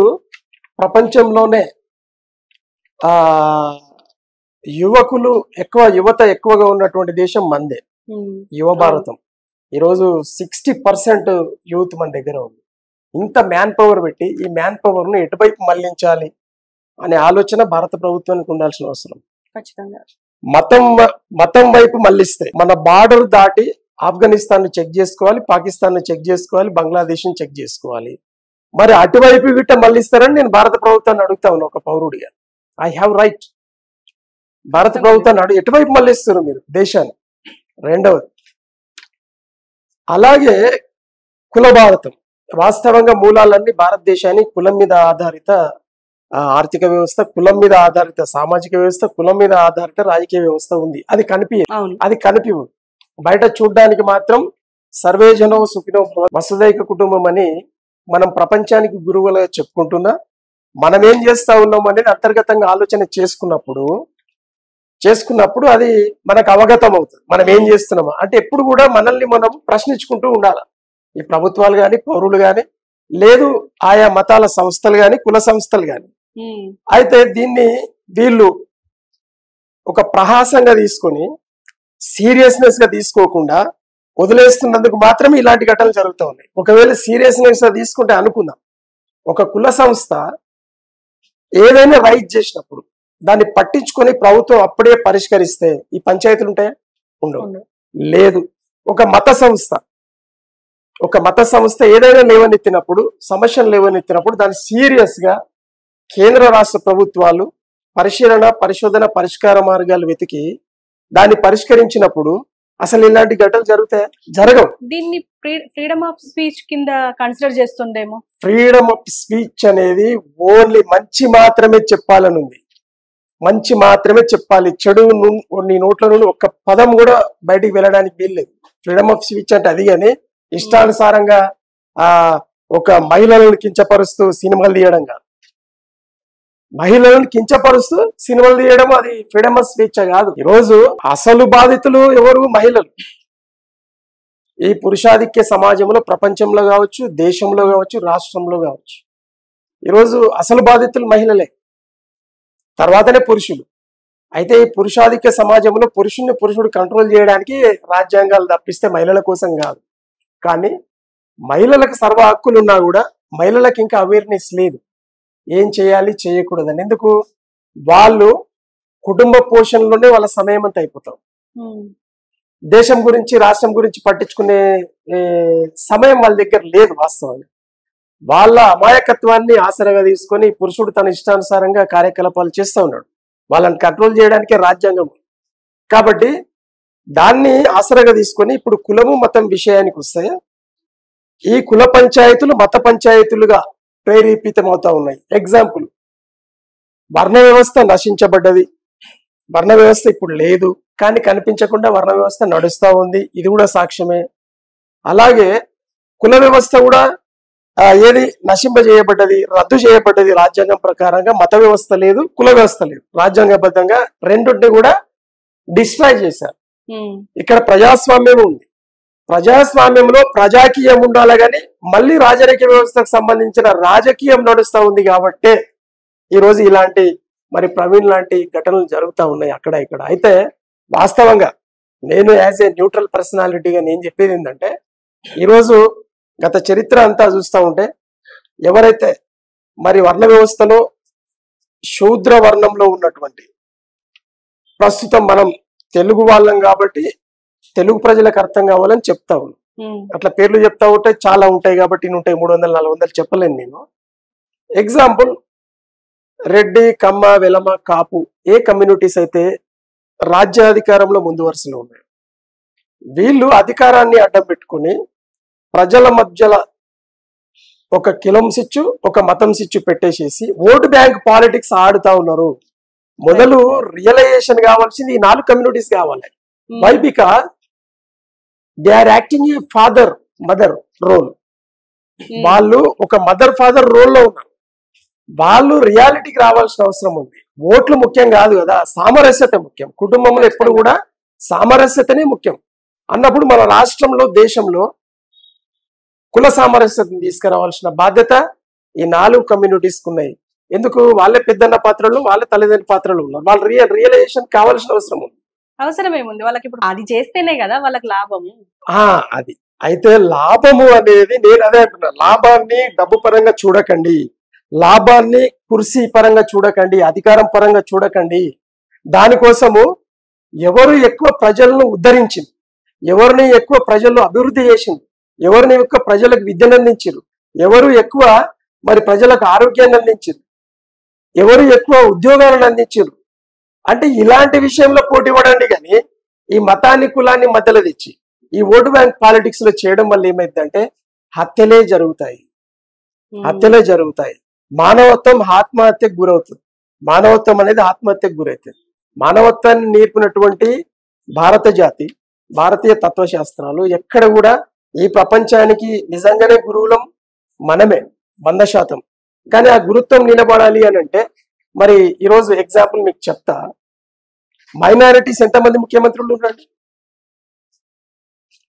ప్రపంచంలోనే యువకులు యువత ఎక్కువగా ఉన్నటువంటి దేశం మందే, యువ భారతం. ఈరోజు 60% యూత్ మన దగ్గర ఉంది. ఇంత మ్యాన్ పవర్ పెట్టి ఈ మ్యాన్ పవర్ ను ఎటువైపు మళ్లించాలి అనే ఆలోచన భారత ప్రభుత్వానికి ఉండాల్సిన అవసరం. ఖచ్చితంగా. మతం వైపు మళ్లిస్తే మన బార్డర్ దాటి ఆఫ్ఘనిస్తాన్ ను చెక్ చేసుకోవాలి, పాకిస్తాన్ ను చెక్ చేసుకోవాలి, బంగ్లాదేశ్ ను చెక్ చేసుకోవాలి. మరి అటువైపు గిట్ట మళ్లిస్తారని నేను భారత ప్రభుత్వాన్ని అడుగుతా ఉన్నా ఒక పౌరుడిగా. I have right. భారత ప్రభుత్వాన్ని ఎటువైపు మళ్లిస్తారు మీరు దేశాన్ని? రెండవది, అలాగే కుల భారతం. వాస్తవంగా మూలాలన్నీ భారతదేశాన్ని కులం మీద ఆధారిత ఆర్థిక వ్యవస్థ, కులం మీద ఆధారిత సామాజిక వ్యవస్థ, కులం మీద ఆధారిత రాజకీయ వ్యవస్థ ఉంది. అది కనిపించదు. బయట చూడ్డానికి మాత్రం సర్వే జనో సుఖినో వసుదైక కుటుంబం అని మనం ప్రపంచానికి గురువులుగా చెప్పుకుంటున్నా, మనం ఏం చేస్తా ఉన్నాం అనేది అంతర్గతంగా ఆలోచన చేసుకున్నప్పుడు అది మనకు అవగతం అవుతుంది. మనం ఏం చేస్తున్నామా అంటే ఎప్పుడు కూడా మనల్ని మనం ప్రశ్నించుకుంటూ ఉండాలి. ఈ ప్రభుత్వాలు కానీ, పౌరులు కానీ, లేదు ఆయా మతాల సంస్థలు కానీ, కుల సంస్థలు కానీ. అయితే దీన్ని వీళ్ళు ఒక ప్రహాసంగా తీసుకొని సీరియస్నెస్ గా తీసుకోకుండా వదిలేస్తున్నందుకు మాత్రమే ఇలాంటి ఘటనలు జరుగుతూ ఉన్నాయి. ఒకవేళ సీరియస్నెస్ గా తీసుకుంటే అనుకుందాం, ఒక కుల సంస్థ ఏదైనా రైట్ చేసినప్పుడు దాన్ని పట్టించుకొని ప్రభుత్వం అప్పుడే పరిష్కరిస్తే ఈ పంచాయతీలు ఉంటాయా? ఉండవు. లేదు, ఒక మత సంస్థ ఏదైనా లేవనెత్తినప్పుడు, సమస్యలు లేవనెత్తినప్పుడు దాన్ని సీరియస్ గా కేంద్ర రాష్ట్ర ప్రభుత్వాలు పరిశోధన పరిష్కార మార్గాలు వెతికి దాన్ని పరిష్కరించినప్పుడు అసలు ఇలాంటి ఘటనలు జరగవు. దీన్ని ఫ్రీడమ్ ఆఫ్ స్పీచ్ కింద కన్సిడర్ చేస్తుందేమో. ఫ్రీడమ్ ఆఫ్ స్పీచ్ అనేది ఓన్లీ మంచి మాత్రమే చెప్పాలని ఉంది, మంచి మాత్రమే చెప్పాలి. చెడు నీ నోట్ల నుండి ఒక్క పదం కూడా బయటికి వెళ్ళడానికి వీల్లేదు. ఫ్రీడమ్ ఆఫ్ స్పీచ్ అంటే అది, కానీ ఇష్టానుసారంగా ఒక మహిళలను కించపరుస్తూ సినిమాలు తీయడం కాదు. మహిళలను కించపరుస్తూ సినిమాలు తీయడం అది ఫ్రీడమ్ ఆఫ్ స్పీచ్ కాదు. ఈరోజు అసలు బాధితులు ఎవరు? మహిళలు. ఈ పురుషాధిక్య సమాజంలో ప్రపంచంలో కావచ్చు, దేశంలో కావచ్చు, రాష్ట్రంలో కావచ్చు, ఈరోజు అసలు బాధితులు మహిళలే, తర్వాతనే పురుషులు. అయితే ఈ పురుషాధిక్య సమాజంలో పురుషుడు కంట్రోల్ చేయడానికి రాజ్యాంగాలు తప్పిస్తే మహిళల కోసం కాదు. కానీ మహిళలకు సర్వ హక్కులు ఉన్నా కూడా మహిళలకు ఇంకా అవేర్నెస్ లేదు, ఏం చేయాలి చేయకూడదని. ఎందుకు? వాళ్ళు కుటుంబ పోషణలోనే వాళ్ళ సమయం అంతా అయిపోతాం. దేశం గురించి, రాష్ట్రం గురించి పట్టించుకునే సమయం వాళ్ళ దగ్గర లేదు. వాస్తవంగా వాళ్ళ అమాయకత్వాన్ని ఆసరాగా తీసుకొని పురుషుడు తన ఇష్టానుసారంగా కార్యకలాపాలు చేస్తూ ఉన్నాడు. వాళ్ళని కంట్రోల్ చేయడానికే రాజ్యాంగం. కాబట్టి దాన్ని ఆసరాగా తీసుకొని ఇప్పుడు కులము మతం విషయానికి వస్తే ఈ కుల పంచాయతీలు మత పంచాయతీలుగా ప్రేరేపితమవుతా ఉన్నాయి. ఎగ్జాంపుల్, వర్ణ వ్యవస్థ నశించబడ్డది, వర్ణ వ్యవస్థ ఇప్పుడు లేదు, కానీ కనిపించకుండా వర్ణ వ్యవస్థ నడుస్తూ ఉంది, ఇది కూడా సాక్ష్యమే. అలాగే కుల వ్యవస్థ కూడా ఏది నశింపజేయబడ్డది, రద్దు చేయబడ్డది రాజ్యాంగం ప్రకారంగా. మత వ్యవస్థ లేదు, కుల వ్యవస్థ లేదు, రాజ్యాంగబద్ధంగా రెండుంటిని కూడా డిస్ట్రాయ్ చేశారు. ఇక్కడ ప్రజాస్వామ్యం ఉంది, ప్రజాస్వామ్యంలో ప్రజాకీయం ఉండాలి, కానీ మళ్ళీ రాజకీయ వ్యవస్థకు సంబంధించిన రాజకీయం నడుస్తూ ఉంది. కాబట్టే ఈరోజు ఇలాంటి ప్రవీణ్ లాంటి ఘటనలు జరుగుతూ ఉన్నాయి అక్కడ ఇక్కడ. అయితే వాస్తవంగా నేను యాజ్ ఏ న్యూట్రల్ పర్సనాలిటీగా నేను చెప్పేది ఏంటంటే, ఈరోజు గత చరిత్ర అంతా చూస్తూ ఉంటే ఎవరైతే వర్ణ వ్యవస్థలో శూద్ర వర్ణంలో ఉన్నటువంటి, ప్రస్తుతం మనం తెలుగు వాళ్ళం కాబట్టి తెలుగు ప్రజలకు అర్థం కావాలని చెప్తా ఉన్నాం, అట్లా పేర్లు చెప్తా ఉంటే చాలా ఉంటాయి కాబట్టి ఇన్ని ఉంటాయి, 300 400 చెప్పలేను నేను. ఎగ్జాంపుల్, రెడ్డి, కమ్మ, వెలమ, కాపు ఏ కమ్యూనిటీస్ అయితే రాజ్యాధికారంలో ముందు వరుసలో ఉన్నాయి, వీళ్ళు అధికారాన్ని అడ్డం పెట్టుకుని ప్రజల మధ్యలో ఒక కులం సిచ్చు ఒక మతం సిచ్చు పెట్టేసేసి ఓటు బ్యాంక్ పాలిటిక్స్ ఆడుతా ఉన్నారు. మొదలు రియలైజేషన్ కావాల్సింది ఈ 4 కమ్యూనిటీస్ కావాలి. Why? Because they are acting a father mother role. వాళ్ళు ఒక మదర్ ఫాదర్ రోల్లో ఉన్నారు. వాళ్ళు రియాలిటీకి రావాల్సిన అవసరం ఉంది. ఓట్లు ముఖ్యం కాదు కదా, సామరస్యత ముఖ్యం. కుటుంబంలో ఎప్పుడు కూడా సామరస్యతనే ముఖ్యం అన్నప్పుడు మన రాష్ట్రంలో దేశంలో కుల సామరస్యతను తీసుకురావాల్సిన బాధ్యత ఈ 4 కమ్యూనిటీస్ ఉన్నాయి. ఎందుకు? వాళ్ళే పెద్దన్న పాత్రలు, వాళ్ళే తల్లిదండ్రుల పాత్రలు ఉన్నారు. వాళ్ళ రియలైజేషన్ కావాల్సిన అవసరం ఉంది. అవసరం ఏముంది వాళ్ళకి? ఇప్పుడు అది చేస్తేనే కదా వాళ్ళకి లాభము. అది అయితే లాభము అనేది, నేను అదే అంటున్నా, లాభాన్ని డబ్బు పరంగా చూడకండి, లాభాన్ని కుర్సీ పరంగా చూడకండి, అధికారం పరంగా చూడకండి. దానికోసము ఎవరు ఎక్కువ ప్రజలను ఉద్ధరించింది, ఎవరిని ఎక్కువ ప్రజల్లో అభివృద్ధి చేసింది, ఎవరిని ఎక్కువ ప్రజలకు విద్యను అందించారు, ఎవరు ఎక్కువ మరి ప్రజలకు ఆరోగ్యాన్ని అందించారు, ఎవరు ఎక్కువ ఉద్యోగాలను అందించారు అంటే ఇలాంటి విషయంలో పోటీ పడండి. కానీ ఈ మతాన్ని కులాన్ని మధ్యలో తెచ్చి ఈ ఓటు బ్యాంక్ పాలిటిక్స్ లో చేయడం వల్ల ఏమైందంటే హత్యలే జరుగుతాయి, హత్యలే జరుగుతాయి. మానవత్వం ఆత్మహత్యకు గురవుతుంది. మానవత్వం అనేది ఆత్మహత్యకు గురవుతుంది. మానవత్వాన్ని నేర్పినటువంటి భారత జాతి, భారతీయ తత్వశాస్త్రాలు ఎక్కడ కూడా ఈ ప్రపంచానికి నిజంగానే గురువులం మనమే 100%. కానీ ఆ గురుత్వం నిలబడాలి అని అంటే మరి ఈరోజు ఎగ్జాంపుల్ మీకు చెప్తా. మైనారిటీస్ ఎంతమంది ముఖ్యమంత్రులు ఉన్నారండి?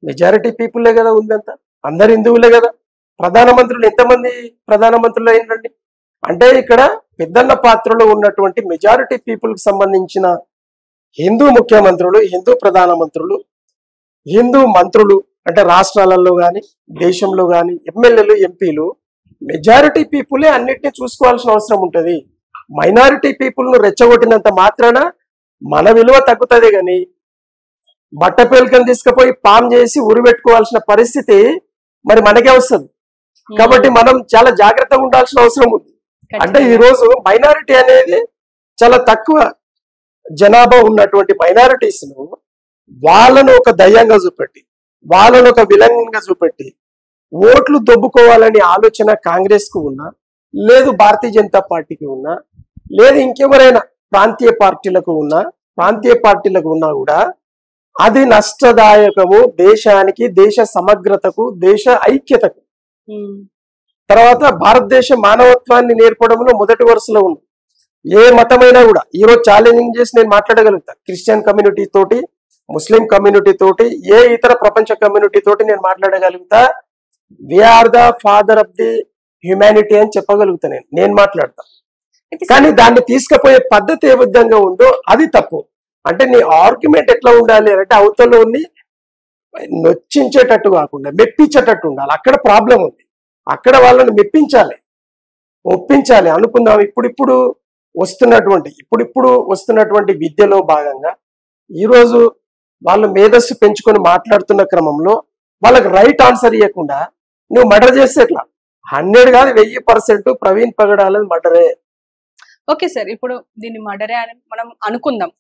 మెజారిటీ పీపుల్లే కదా ఉందంతా, అందరు హిందువులే కదా. ప్రధానమంత్రులు ఎంతమంది ప్రధానమంత్రులు అయినండి? అంటే ఇక్కడ పెద్దన్న పాత్రలో ఉన్నటువంటి మెజారిటీ పీపుల్ కి సంబంధించిన హిందూ ముఖ్యమంత్రులు, హిందూ ప్రధానమంత్రులు, హిందూ మంత్రులు అంటే రాష్ట్రాలలో కానీ దేశంలో కానీ ఎమ్మెల్యేలు, ఎంపీలు, మెజారిటీ పీపులే అన్నిటిని చూసుకోవాల్సిన అవసరం ఉంటుంది. మైనారిటీ పీపుల్ ను రెచ్చగొట్టినంత మాత్రాన మన విలువ తగ్గుతుంది. కానీ బట్ట పేలికను తీసుకుపోయి పామ్ చేసి ఉరిపెట్టుకోవాల్సిన పరిస్థితి మరి మనకే వస్తుంది. కాబట్టి మనం చాలా జాగ్రత్తగా ఉండాల్సిన అవసరం ఉంది. అంటే ఈ రోజు మైనారిటీ అనేది చాలా తక్కువ జనాభా ఉన్నటువంటి మైనారిటీస్ ను వాళ్ళను ఒక దయ్యంగా చూపెట్టి, వాళ్ళను ఒక విలన్గా చూపెట్టి ఓట్లు దొబ్బుకోవాలని ఆలోచన కాంగ్రెస్ కు ఉన్నా, లేదు భారతీయ జనతా పార్టీకి ఉన్నా, లేదు ఇంకెవరైనా ప్రాంతీయ పార్టీలకు ఉన్నా కూడా అది నష్టదాయకము దేశానికి, దేశ సమగ్రతకు, దేశ ఐక్యతకు. తర్వాత భారతదేశ మానవత్వాన్ని నేర్పడంలో మొదటి వరుసలో ఉంది. ఏ మతమైనా కూడా ఈరోజు ఛాలెంజింగ్ చేసి నేను మాట్లాడగలుగుతా. క్రిస్టియన్ కమ్యూనిటీ తోటి, ముస్లిం కమ్యూనిటీ తోటి, ఏ ఇతర ప్రపంచ కమ్యూనిటీ తోటి నేను మాట్లాడగలుగుతా. We are the father of the humanity అని చెప్పగలుగుతా. నేను మాట్లాడతా. కానీ దాన్ని తీసుకుపోయే పద్ధతి ఏ విధంగా ఉందో అది తప్పు. అంటే నీ ఆర్గ్యుమెంట్ ఎట్లా ఉండాలి అంటే అవతలని నొచ్చించేటట్టు కాకుండా మెప్పించేటట్టు ఉండాలి. అక్కడ ప్రాబ్లం ఉంది. అక్కడ వాళ్ళని మెప్పించాలి, ఒప్పించాలి. అనుకుందాం ఇప్పుడిప్పుడు వస్తున్నటువంటి విద్యలో భాగంగా ఈరోజు వాళ్ళు మేధస్సు పెంచుకొని మాట్లాడుతున్న క్రమంలో వాళ్ళకి రైట్ ఆన్సర్ ఇవ్వకుండా నువ్వు మర్డర్ చేస్తే ఎట్లా? 100 కాదు 1000% ప్రవీణ్ పగడాల మర్డరే. ఓకే సార్, ఇప్పుడు దీన్ని మర్డరే అని మనం అనుకుందాం.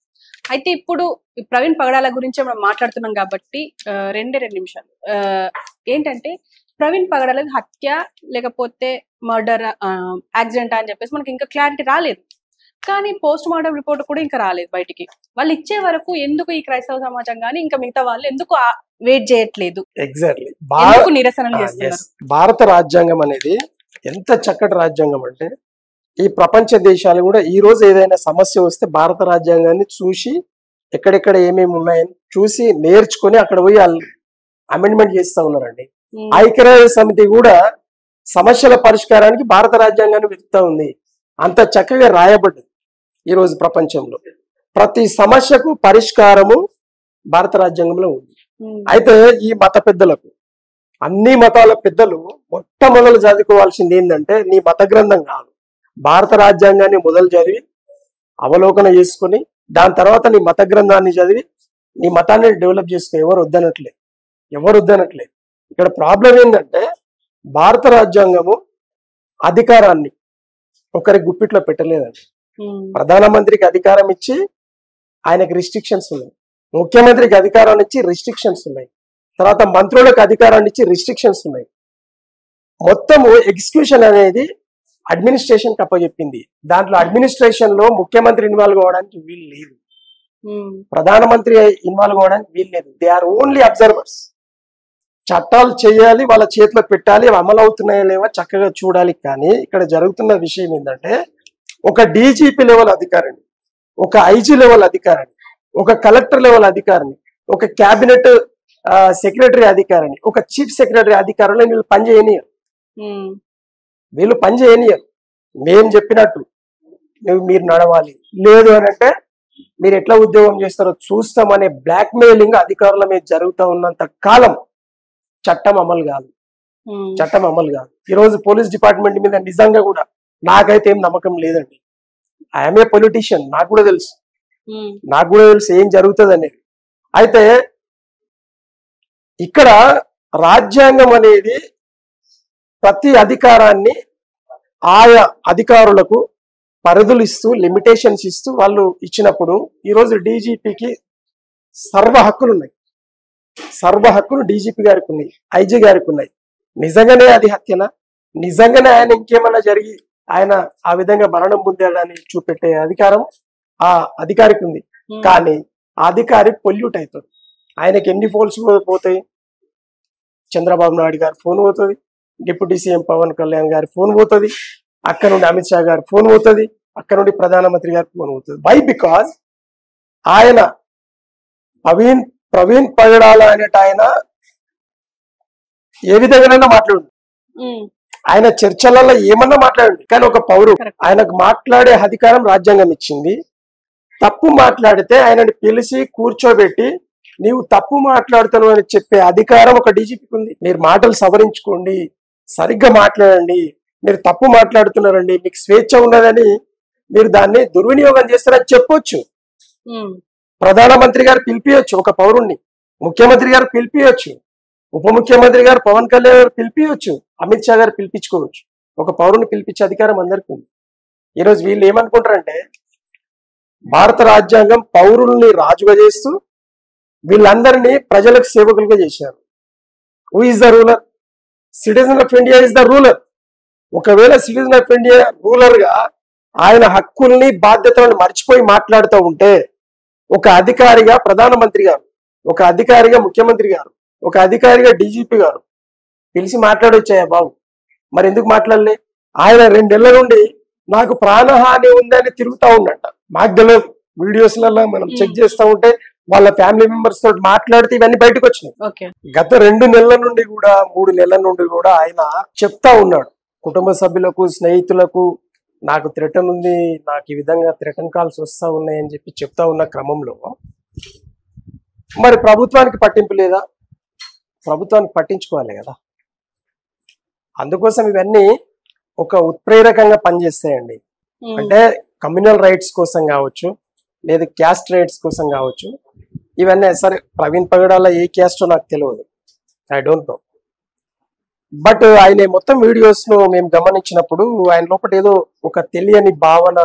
అయితే ఇప్పుడు ప్రవీణ్ పగడాల గురించి మనం మాట్లాడుతున్నాం కాబట్టి 2 నిమిషాలు ఏంటంటే ప్రవీణ్ పగడాల హత్య లేకపోతే మర్డర్, యాక్సిడెంట్ అని చెప్పేసి మనకి ఇంకా క్లారిటీ రాలేదు. కానీ పోస్ట్ మార్టం రిపోర్ట్ కూడా ఇంకా రాలేదు బయటికి. వాళ్ళు ఇచ్చే వరకు ఎందుకు ఈ క్రైస్తవ సమాజం కానీ ఇంకా మిగతా వాళ్ళు ఎందుకు వెయిట్ చేయట్లేదు? ఎగ్జాక్ట్లీ నిరసనలు చేస్తున్నారు. భారత రాజ్యాంగం అనేది ఎంత చక్కటి రాజ్యాంగం అంటే ఈ ప్రపంచ దేశాలు కూడా ఈ రోజు ఏదైనా సమస్య వస్తే భారత రాజ్యాంగాన్ని చూసి ఎక్కడెక్కడ ఏమేమి ఉన్నాయని చూసి నేర్చుకొని అక్కడ పోయి వాళ్ళు అమెండ్మెంట్ చేస్తా ఉన్నారండి. ఐక్యరాజ్య సమితి కూడా సమస్యల పరిష్కారానికి భారత రాజ్యాంగాన్ని వెతుకుతా ఉంది. అంత చక్కగా రాయబడ్డది. ఈ రోజు ప్రపంచంలో ప్రతి సమస్యకు పరిష్కారము భారత రాజ్యాంగంలో ఉంది. అయితే ఈ మత పెద్దలకు, అన్ని మతాల పెద్దలు మొట్టమొదలు చదువుకోవాల్సింది ఏంటంటే నీ మత గ్రంథం కాదు, భారత రాజ్యాంగాన్ని మొదలు చదివి అవలోకన చేసుకుని దాని తర్వాత నీ మత గ్రంథాన్ని చదివి నీ మతాన్ని డెవలప్ చేసుకో. ఎవరు వద్దనట్లేదు. ఇక్కడ ప్రాబ్లం ఏంటంటే భారత రాజ్యాంగము అధికారాన్ని ఒకరి గుప్పిట్లో పెట్టలేదండి. ప్రధానమంత్రికి అధికారం ఇచ్చి ఆయనకి రిస్ట్రిక్షన్స్ ఉన్నాయి, ముఖ్యమంత్రికి అధికారాన్ని ఇచ్చి రిస్ట్రిక్షన్స్ ఉన్నాయి, తర్వాత మంత్రులకు అధికారాన్ని ఇచ్చి రిస్ట్రిక్షన్స్ ఉన్నాయి. మొత్తము ఎగ్జిక్యూషన్ అనేది అడ్మినిస్ట్రేషన్ కి అప్పచెప్పింది. దాంట్లో అడ్మినిస్ట్రేషన్ లో ముఖ్యమంత్రి ఇన్వాల్వ్ అవ్వడానికి వీలు లేదు, ప్రధానమంత్రి ఇన్వాల్వ్ అవ్వడానికి వీలు లేదు. They are only observers. చట్టాలు చేయాలి, వాళ్ళ చేతిలో పెట్టాలి, అవి అమలు అవుతున్నాయా లేవా చక్కగా చూడాలి. కానీ ఇక్కడ జరుగుతున్న విషయం ఏంటంటే ఒక డీజీపీ లెవెల్ అధికారిని, ఒక ఐజీ లెవెల్ అధికారిని, ఒక కలెక్టర్ లెవెల్ అధికారిని, ఒక క్యాబినెట్ సెక్రటరీ అధికారిని, ఒక చీఫ్ సెక్రటరీ అధికారులు వీళ్ళు పనిచేయనియరు. వీళ్ళు పనిచేయనియరు. మేం చెప్పినట్టు మీరు నడవాలి, లేదు అని అంటే మీరు ఎట్లా ఉద్యోగం చేస్తారో చూస్తామనే బ్లాక్ మెయిలింగ్ అధికారుల మీద జరుగుతూ ఉన్నంత కాలం చట్టం అమలు కాదు. చట్టం అమలు కాదు. ఈరోజు పోలీస్ డిపార్ట్మెంట్ మీద నిజంగా కూడా నాకైతే ఏం నమ్మకం లేదండి. ఐఎమ్ ఏ పొలిటీషియన్, నాకు కూడా తెలుసు ఏం జరుగుతుంది అనేది. అయితే ఇక్కడ రాజ్యాంగం అనేది ప్రతి అధికారాన్ని ఆయా అధికారులకు పరిధులు ఇస్తూ లిమిటేషన్స్ ఇస్తూ వాళ్ళు ఇచ్చినప్పుడు ఈరోజు డీజీపీకి సర్వ హక్కులు ఉన్నాయి. సర్వ హక్కులు డీజీపీ గారికి ఉన్నాయి, ఐజీ గారికి ఉన్నాయి. నిజంగానే అది హత్యనా? నిజంగానే ఆయన ఇంకేమన్నా జరిగి ఆయన ఆ విధంగా మరణం పొందాడని చూపెట్టే అధికారం ఆ అధికారికి ఉంది. కానీ ఆ అధికారి పొల్యూట్ అవుతాడు. ఆయనకి ఎన్ని ఫోన్స్ పోతాయి? చంద్రబాబు నాయుడు గారి ఫోన్ పోతుంది, డిప్యూటీ సీఎం పవన్ కళ్యాణ్ గారి ఫోన్ పోతుంది, అక్కడ నుండి అమిత్ షా గారి ఫోన్ పోతుంది, అక్కడ నుండి ప్రధానమంత్రి గారి ఫోన్ పోతుంది. వై? బికాజ్ ఆయన ప్రవీణ్ పగడాల అనేట ఆయన ఏ విధంగానైనా మాట్లాడు, ఆయన చర్చలలో ఏమన్నా మాట్లాడండి, కానీ ఒక పౌరుడు ఆయనకు మాట్లాడే అధికారం రాజ్యాంగం ఇచ్చింది. తప్పు మాట్లాడితే ఆయనని పిలిచి కూర్చోబెట్టి నీవు తప్పు మాట్లాడుతున్నావు అని చెప్పే అధికారం ఒక డీజీపీకి ఉంది. మీరు మాటలు సవరించుకోండి, సరిగ్గా మాట్లాడండి, మీరు తప్పు మాట్లాడుతున్నారండి, మీకు స్వేచ్ఛ ఉన్నదని మీరు దాన్ని దుర్వినియోగం చేస్తారని చెప్పొచ్చు. ప్రధానమంత్రి గారు పిలిపియొచ్చు ఒక పౌరుణ్ణి, ముఖ్యమంత్రి గారు పిలిపియొచ్చు, ఉప ముఖ్యమంత్రి గారు పవన్ కళ్యాణ్ గారు పిలిపియొచ్చు, అమిత్ షా గారు పిలిపించుకోవచ్చు. ఒక పౌరుని పిలిపించే అధికారం అందరికీ ఉంది. ఈరోజు వీళ్ళు ఏమనుకుంటారంటే భారత రాజ్యాంగం పౌరుల్ని రాజుగా చేస్తూ వీళ్ళందరినీ ప్రజలకు సేవకులుగా చేశారు. Who is the ruler? Citizen of India is the ruler. ఒకవేళ సిటిజన్ ఆఫ్ ఇండియా రూలర్ గా ఆయన హక్కుల్ని బాధ్యతలను మర్చిపోయి మాట్లాడుతూ ఉంటే ఒక అధికారిగా ప్రధానమంత్రి గారు, ఒక అధికారిగా ముఖ్యమంత్రి గారు, ఒక అధికారిగా డీజీపీ గారు పిలిచి మాట్లాడొచ్చాయా బాబు? మరి ఎందుకు మాట్లాడలే? ఆయన 2 నెలల నుండి నాకు ప్రాణహాని ఉందని తిరుగుతూ ఉన్నట్ట. మాకు తెలియదు, వీడియోస్లలో మనం చెక్ చేస్తూ ఉంటే వాళ్ళ ఫ్యామిలీ మెంబర్స్ తోటి మాట్లాడితే ఇవన్నీ బయటకు వచ్చినాయి. గత 2 నెలల నుండి కూడా 3 నెలల నుండి కూడా ఆయన చెప్తా ఉన్నాడు కుటుంబ సభ్యులకు, స్నేహితులకు నాకు థ్రెటన్ ఉంది, నాకు ఈ విధంగా థ్రెటన్ కాల్స్ వస్తా ఉన్నాయని చెప్పి చెప్తా ఉన్న క్రమంలో మరి ప్రభుత్వానికి పట్టింపు లేదా? ప్రభుత్వానికి పట్టించుకోవాలి కదా. అందుకోసం ఇవన్నీ ఒక ఉత్ప్రేరకంగా పనిచేస్తాయండి. అంటే కమ్యూనల్ రైట్స్ కోసం కావచ్చు, లేదా క్యాస్ట్ రైట్స్ కోసం కావచ్చు. ఇవన్నీ సరే ప్రవీణ్ పగడాల ఏ క్యాస్టో నాకు తెలియదు, ఐ డోంట్ నో. బట్ ఆయన మొత్తం వీడియోస్ ను మేము గమనించినప్పుడు ఆయన లోపల ఏదో ఒక తెలియని భావన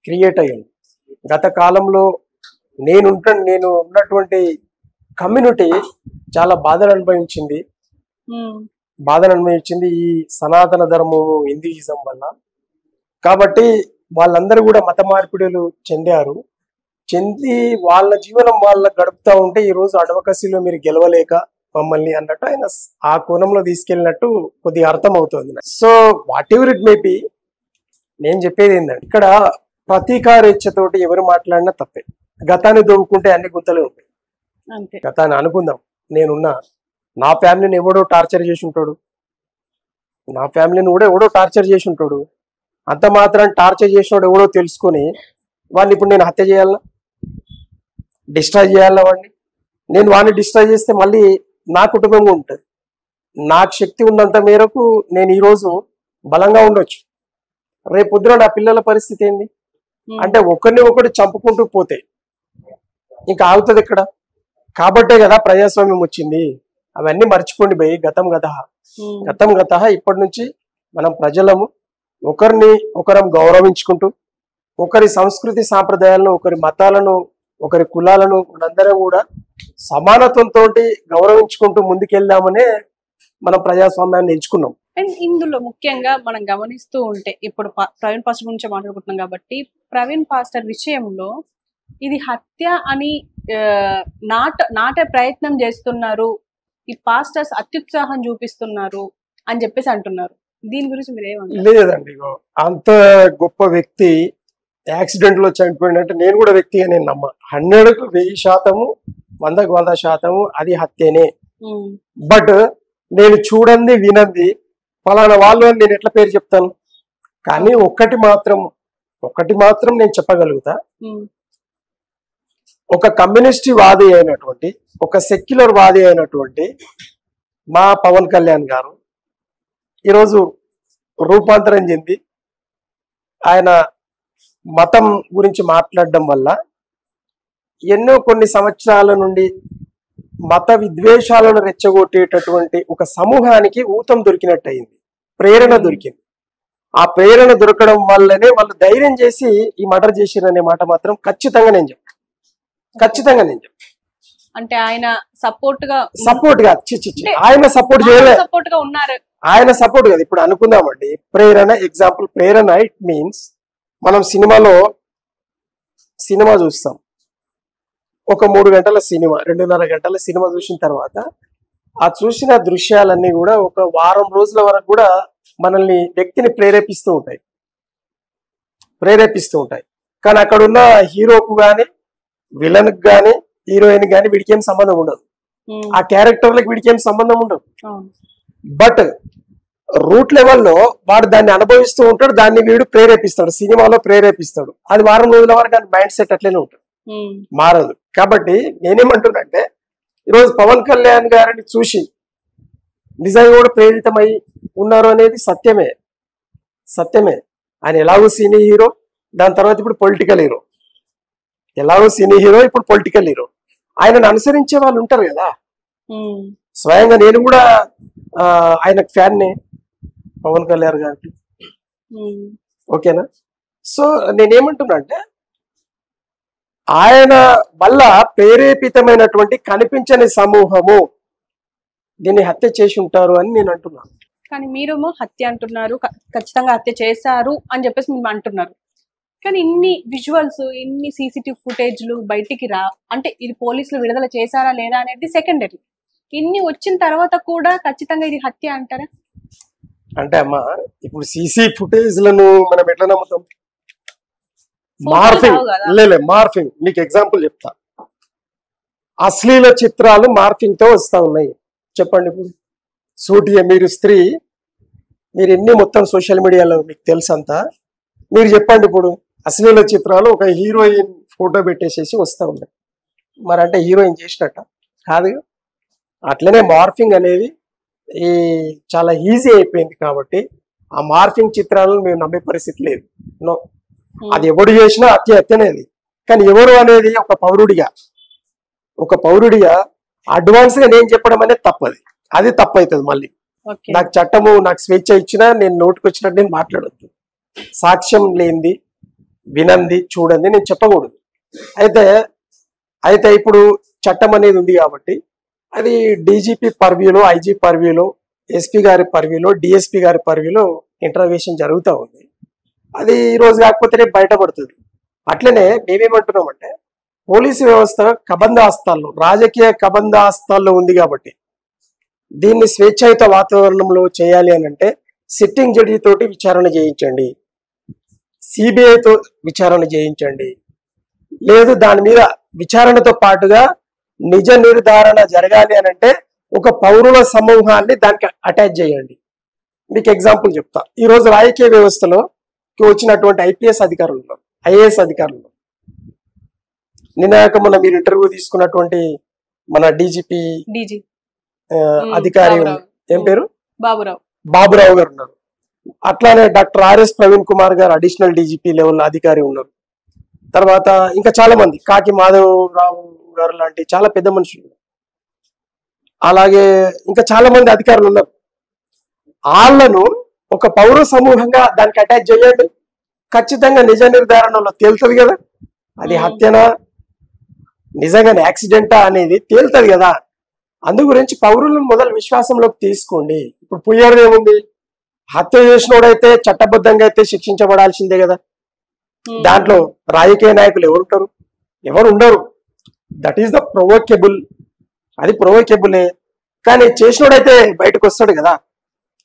క్రియేట్ అయ్యింది. గత కాలంలో నేను ఉన్నటువంటి కమ్యూనిటీ చాలా బాధను అనుభవించింది ఈ సనాతన ధర్మము హిందూయిజం వల్ల. కాబట్టి వాళ్ళందరూ కూడా మత మార్పిడులు చెంది వాళ్ళ జీవనం వాళ్ళ గడుపుతా ఉంటే ఈ రోజు అడ్వకసీలో మీరు గెలవలేక మమ్మల్ని అన్నట్టు ఆయన ఆ కోణంలో తీసుకెళ్ళినట్టు కొద్దిగా అర్థం అవుతుంది. So what ever it may be, నేను చెప్పేది ఏంటంటే ఇక్కడ ప్రతీకారేచ్ఛతోటి ఎవరు మాట్లాడినా తప్పే. గతాన్ని దొరుకుంటే అన్ని గుంతలే ఉంటాయి. గతాన్ని అనుకుందాం, నేనున్నా, నా ఫ్యామిలీని ఎవడో టార్చర్ చేసి ఉంటాడు, అంత మాత్రం టార్చర్ చేసినోడు ఎవడో తెలుసుకొని వాడిని ఇప్పుడు నేను హత్య చేయాలన్నా, డిస్ట్రాయ్ చేయాలన్నా నేను వాడిని డిస్ట్రాయ్ చేస్తే మళ్ళీ నా కుటుంబంగా ఉంటుంది. నాకు శక్తి ఉన్నంత మేరకు నేను ఈరోజు బలంగా ఉండొచ్చు, రేపు పొద్దున నా పిల్లల పరిస్థితి ఏంది? అంటే ఒకటి చంపుకుంటూ పోతే ఇంకా ఆగుతుంది ఇక్కడ. కాబట్టే కదా ప్రజాస్వామ్యం వచ్చింది. అవన్నీ మర్చిపోండి భయ్, గతం గత. గతం గత. ఇప్పటి నుంచి మనం ప్రజలము ఒకరం గౌరవించుకుంటూ, ఒకరి సంస్కృతి సాంప్రదాయాలను, ఒకరి మతాలను, ఒకరి కులాలను మనందరం కూడా సమానత్వంతో గౌరవించుకుంటూ ముందుకెళ్దామనే మనం ప్రజాస్వామ్యాన్ని ఎంచుకున్నాం. అండ్ ఇందులో ముఖ్యంగా మనం గమనిస్తూ ఉంటే ఇప్పుడు ప్రవీణ్ పాస్టర్ గురించి మాట్లాడుకుంటున్నాం కాబట్టి, ప్రవీణ్ పాస్టర్ విషయంలో ఇది హత్య అని నాటే ప్రయత్నం చేస్తున్నారు, ఈ పాస్టర్స్ అత్యుత్సాహం చూపిస్తున్నారు అని చెప్పేసి అంటున్నారు. దీని గురించి మీరు ఏమంటారు? లేదండి, అంత గొప్ప వ్యక్తి యాక్సిడెంట్ లో చనిపోయినట్టు నేను కూడా వ్యక్తిగా నేను నమ్మ. 100కు 1000%, 100కు 100% అది హత్యనే. బట్ నేను చూడండి వినంది ఫలానా వాళ్ళు అని నేను ఎట్లా పేరు చెప్తాను? కానీ ఒకటి మాత్రం నేను చెప్పగలుగుతా, ఒక కమ్యూనిస్ట్ వాది అయినటువంటి, ఒక సెక్యులర్ వాది అయినటువంటి మా పవన్ కళ్యాణ్ గారు ఈరోజు రూపాంతరం చెంది ఆయన మతం గురించి మాట్లాడడం వల్ల కొన్ని సంవత్సరాల నుండి మత విద్వేషాలను రెచ్చగొట్టేటటువంటి ఒక సమూహానికి ఊతం దొరికినట్టు అయింది, ప్రేరణ దొరికింది. ఆ ప్రేరణ దొరకడం వల్లనే వాళ్ళు ధైర్యం చేసి ఈ మర్డర్ చేసిరనే మాట మాత్రం ఖచ్చితంగా నేను చెప్తాను. అంటే ఆయన సపోర్ట్ గా ఆయన సపోర్ట్ చేయలేదు, సపోర్ట్ గా ఉన్నారు. ఆయన సపోర్ట్ కాదు. ఇప్పుడు అనుకుందామండి, ప్రేరణ ఎగ్జాంపుల్. ప్రేరణ ఇట్ మీన్స్ మనం సినిమా చూస్తాం, ఒక 3 గంటల సినిమా, 2.5 గంటల సినిమా చూసిన తర్వాత ఆ చూసిన దృశ్యాలన్నీ కూడా ఒక వారం రోజుల వరకు కూడా మనల్ని వ్యక్తిని ప్రేరేపిస్తూ ఉంటాయి. కానీ అక్కడ ఉన్న హీరోకు గాని, విలన్ కి గాని, హీరోయిన్ గాని వీడికి ఏం సంబంధం ఉండదు, ఆ క్యారెక్టర్లకు వీడికి ఏం సంబంధం ఉండదు. బట్ రూట్ లెవెల్లో వాడు దాన్ని అనుభవిస్తూ ఉంటాడు, దాన్ని వీడు ప్రేరేపిస్తాడు, సినిమాలో ప్రేరేపిస్తాడు. అది వారం రోజుల వరకు మైండ్ సెట్ అట్లనే ఉంటుంది, మారదు. కాబట్టి నేనేమంటున్నానంటే, ఈరోజు పవన్ కళ్యాణ్ గారిని చూసి నిజంగా కూడా ప్రేరితమై ఉన్నారు అనేది సత్యమే. ఆయన ఎలాగో సినీ హీరో, దాని తర్వాత ఇప్పుడు పొలిటికల్ హీరో. ఇప్పుడు పొలిటికల్ హీరో. ఆయనను అనుసరించే వాళ్ళు ఉంటారు కదా. స్వయంగా నేను కూడా ఆయనకు ఫ్యాన్ని, పవన్ కళ్యాణ్ గారికి. ఓకేనా? సో నేనేమంటున్నా అంటే, ఆయన వల్ల ప్రేరేపితమైనటువంటి కనిపించని సమూహము దీన్ని హత్య చేసి ఉంటారు అని నేను అంటున్నాను. కానీ మీరేమో హత్య అంటున్నారు, ఖచ్చితంగా హత్య చేశారు అని చెప్పేసి మీరు అంటున్నారు. కానీ ఇన్ని విజువల్స్, ఇన్ని సీసీటీవీ ఫుటేజ్లు బయటికి అంటే ఇది పోలీసులు విడుదల చేశారా లేదా అనేది సెకండరీ. ఇన్ని వచ్చిన తర్వాత కూడా ఖచ్చితంగా ఇది హత్య అంటారా? అంటే అమ్మా, ఇప్పుడు సీసీ ఫుటేజ్లను మనం ఎట్లా నమ్ముతాం? మార్ఫింగ్. మీకు ఎగ్జాంపుల్ చెప్తా. అశ్లీల చిత్రాలు మార్ఫింగ్ తో వస్తా ఉన్నాయి. చెప్పండి, ఇప్పుడు సూటిగా మీరు స్త్రీ, మీరు ఎన్ని మొత్తం సోషల్ మీడియాలో మీకు తెలుసు అంతా, మీరు చెప్పండి. ఇప్పుడు అశ్లీల చిత్రాలు ఒక హీరోయిన్ ఫోటో పెట్టేసేసి వస్తూ ఉన్నాయి. మరి అంటే హీరోయిన్ చేసినట్ట కాదు. అట్లనే మార్ఫింగ్ అనేది చాలా ఈజీ అయిపోయింది. కాబట్టి ఆ మార్ఫింగ్ చిత్రాలను మేము నమ్మే పరిస్థితి లేదు. నో, అది ఎవడు చేసినా హత్యనేది. కానీ ఎవరు అనేది ఒక పౌరుడిగా అడ్వాన్స్ గా నేను చెప్పడం అనేది తప్పది. అది తప్పు అవుతుంది. మళ్ళీ నాకు చట్టము, నాకు స్వేచ్ఛ ఇచ్చినా నేను నోటికి వచ్చినట్టు నేను మాట్లాడొద్దు. సాక్ష్యం లేనిది, వినంది, చూడండి నేను చెప్పకూడదు. అయితే ఇప్పుడు చట్టం అనేది ఉంది కాబట్టి అది డీజీపీ పర్వ్యూలో, ఐజీ పర్వ్యూలో, ఎస్పీ గారి పర్వ్యూలో, డిఎస్పీ గారి పర్వ్యూలో ఇంటర్వ్యూషన్ జరుగుతూ ఉంది. అది ఈ రోజు కాకపోతే రేపు బయటపడుతుంది. అట్లనే మేమేమంటున్నామంటే, పోలీసు వ్యవస్థ కబంధాస్తాల్లో, రాజకీయ కబంధాస్తాల్లో ఉంది కాబట్టి దీన్ని స్వేచ్ఛాయుత వాతావరణంలో చేయాలి అని అంటే సిట్టింగ్ జడ్జి తోటి విచారణ చేయించండి, సిబిఐతో విచారణ చేయించండి. లేదు దాని మీద విచారణతో పాటుగా నిజ నిర్ధారణ జరగాలి అని అంటే ఒక పౌరుల సమూహాన్ని దానికి అటాచ్ చేయండి. మీకు ఎగ్జాంపుల్ చెప్తా. ఈరోజు రాజకీయ వ్యవస్థలో వచ్చినటువంటి ఐపీఎస్ అధికారులు ఉన్నారు, ఐఏఎస్ అధికారులు ఉన్నారు. నిన్నక మొన్న మీరు ఇంటర్వ్యూ తీసుకున్నటువంటి మన డీజీపీ అధికారి ఏం పేరు, బాబురావు గారు ఉన్నారు. అట్లానే డాక్టర్ ఆర్ఎస్ ప్రవీణ్ కుమార్ గారు అడిషనల్ డీజీపీ లెవెల్ అధికారి ఉన్నారు. తర్వాత ఇంకా చాలా మంది, కాకి మాధవరావు గారు లాంటి చాలా పెద్ద మనుషులు. అలాగే ఇంకా చాలా మంది అధికారులు ఉన్నారు. వాళ్ళను ఒక పౌర సమూహంగా దానికి అటాచ్ చేయండి, ఖచ్చితంగా నిజ నిర్ధారణలో తేలుతుంది కదా, అది హత్యనా నిజంగానే యాక్సిడెంటా అనేది తేలుతుంది కదా. అందు గురించి పౌరులను మొదలు విశ్వాసంలోకి తీసుకోండి. ఇప్పుడు పుయ్యారు ఏముంది, హత్య చేసినోడైతే చట్టబద్ధంగా అయితే శిక్షించబడాల్సిందే కదా. దాంట్లో రాజకీయ నాయకులు ఎవరుంటారు? ఎవరు ఉండరు. దట్ ఈస్ ద ప్రొవోకేబుల్, అది ప్రొవోకేబులే. కానీ చేసినోడైతే బయటకు వస్తాడు కదా,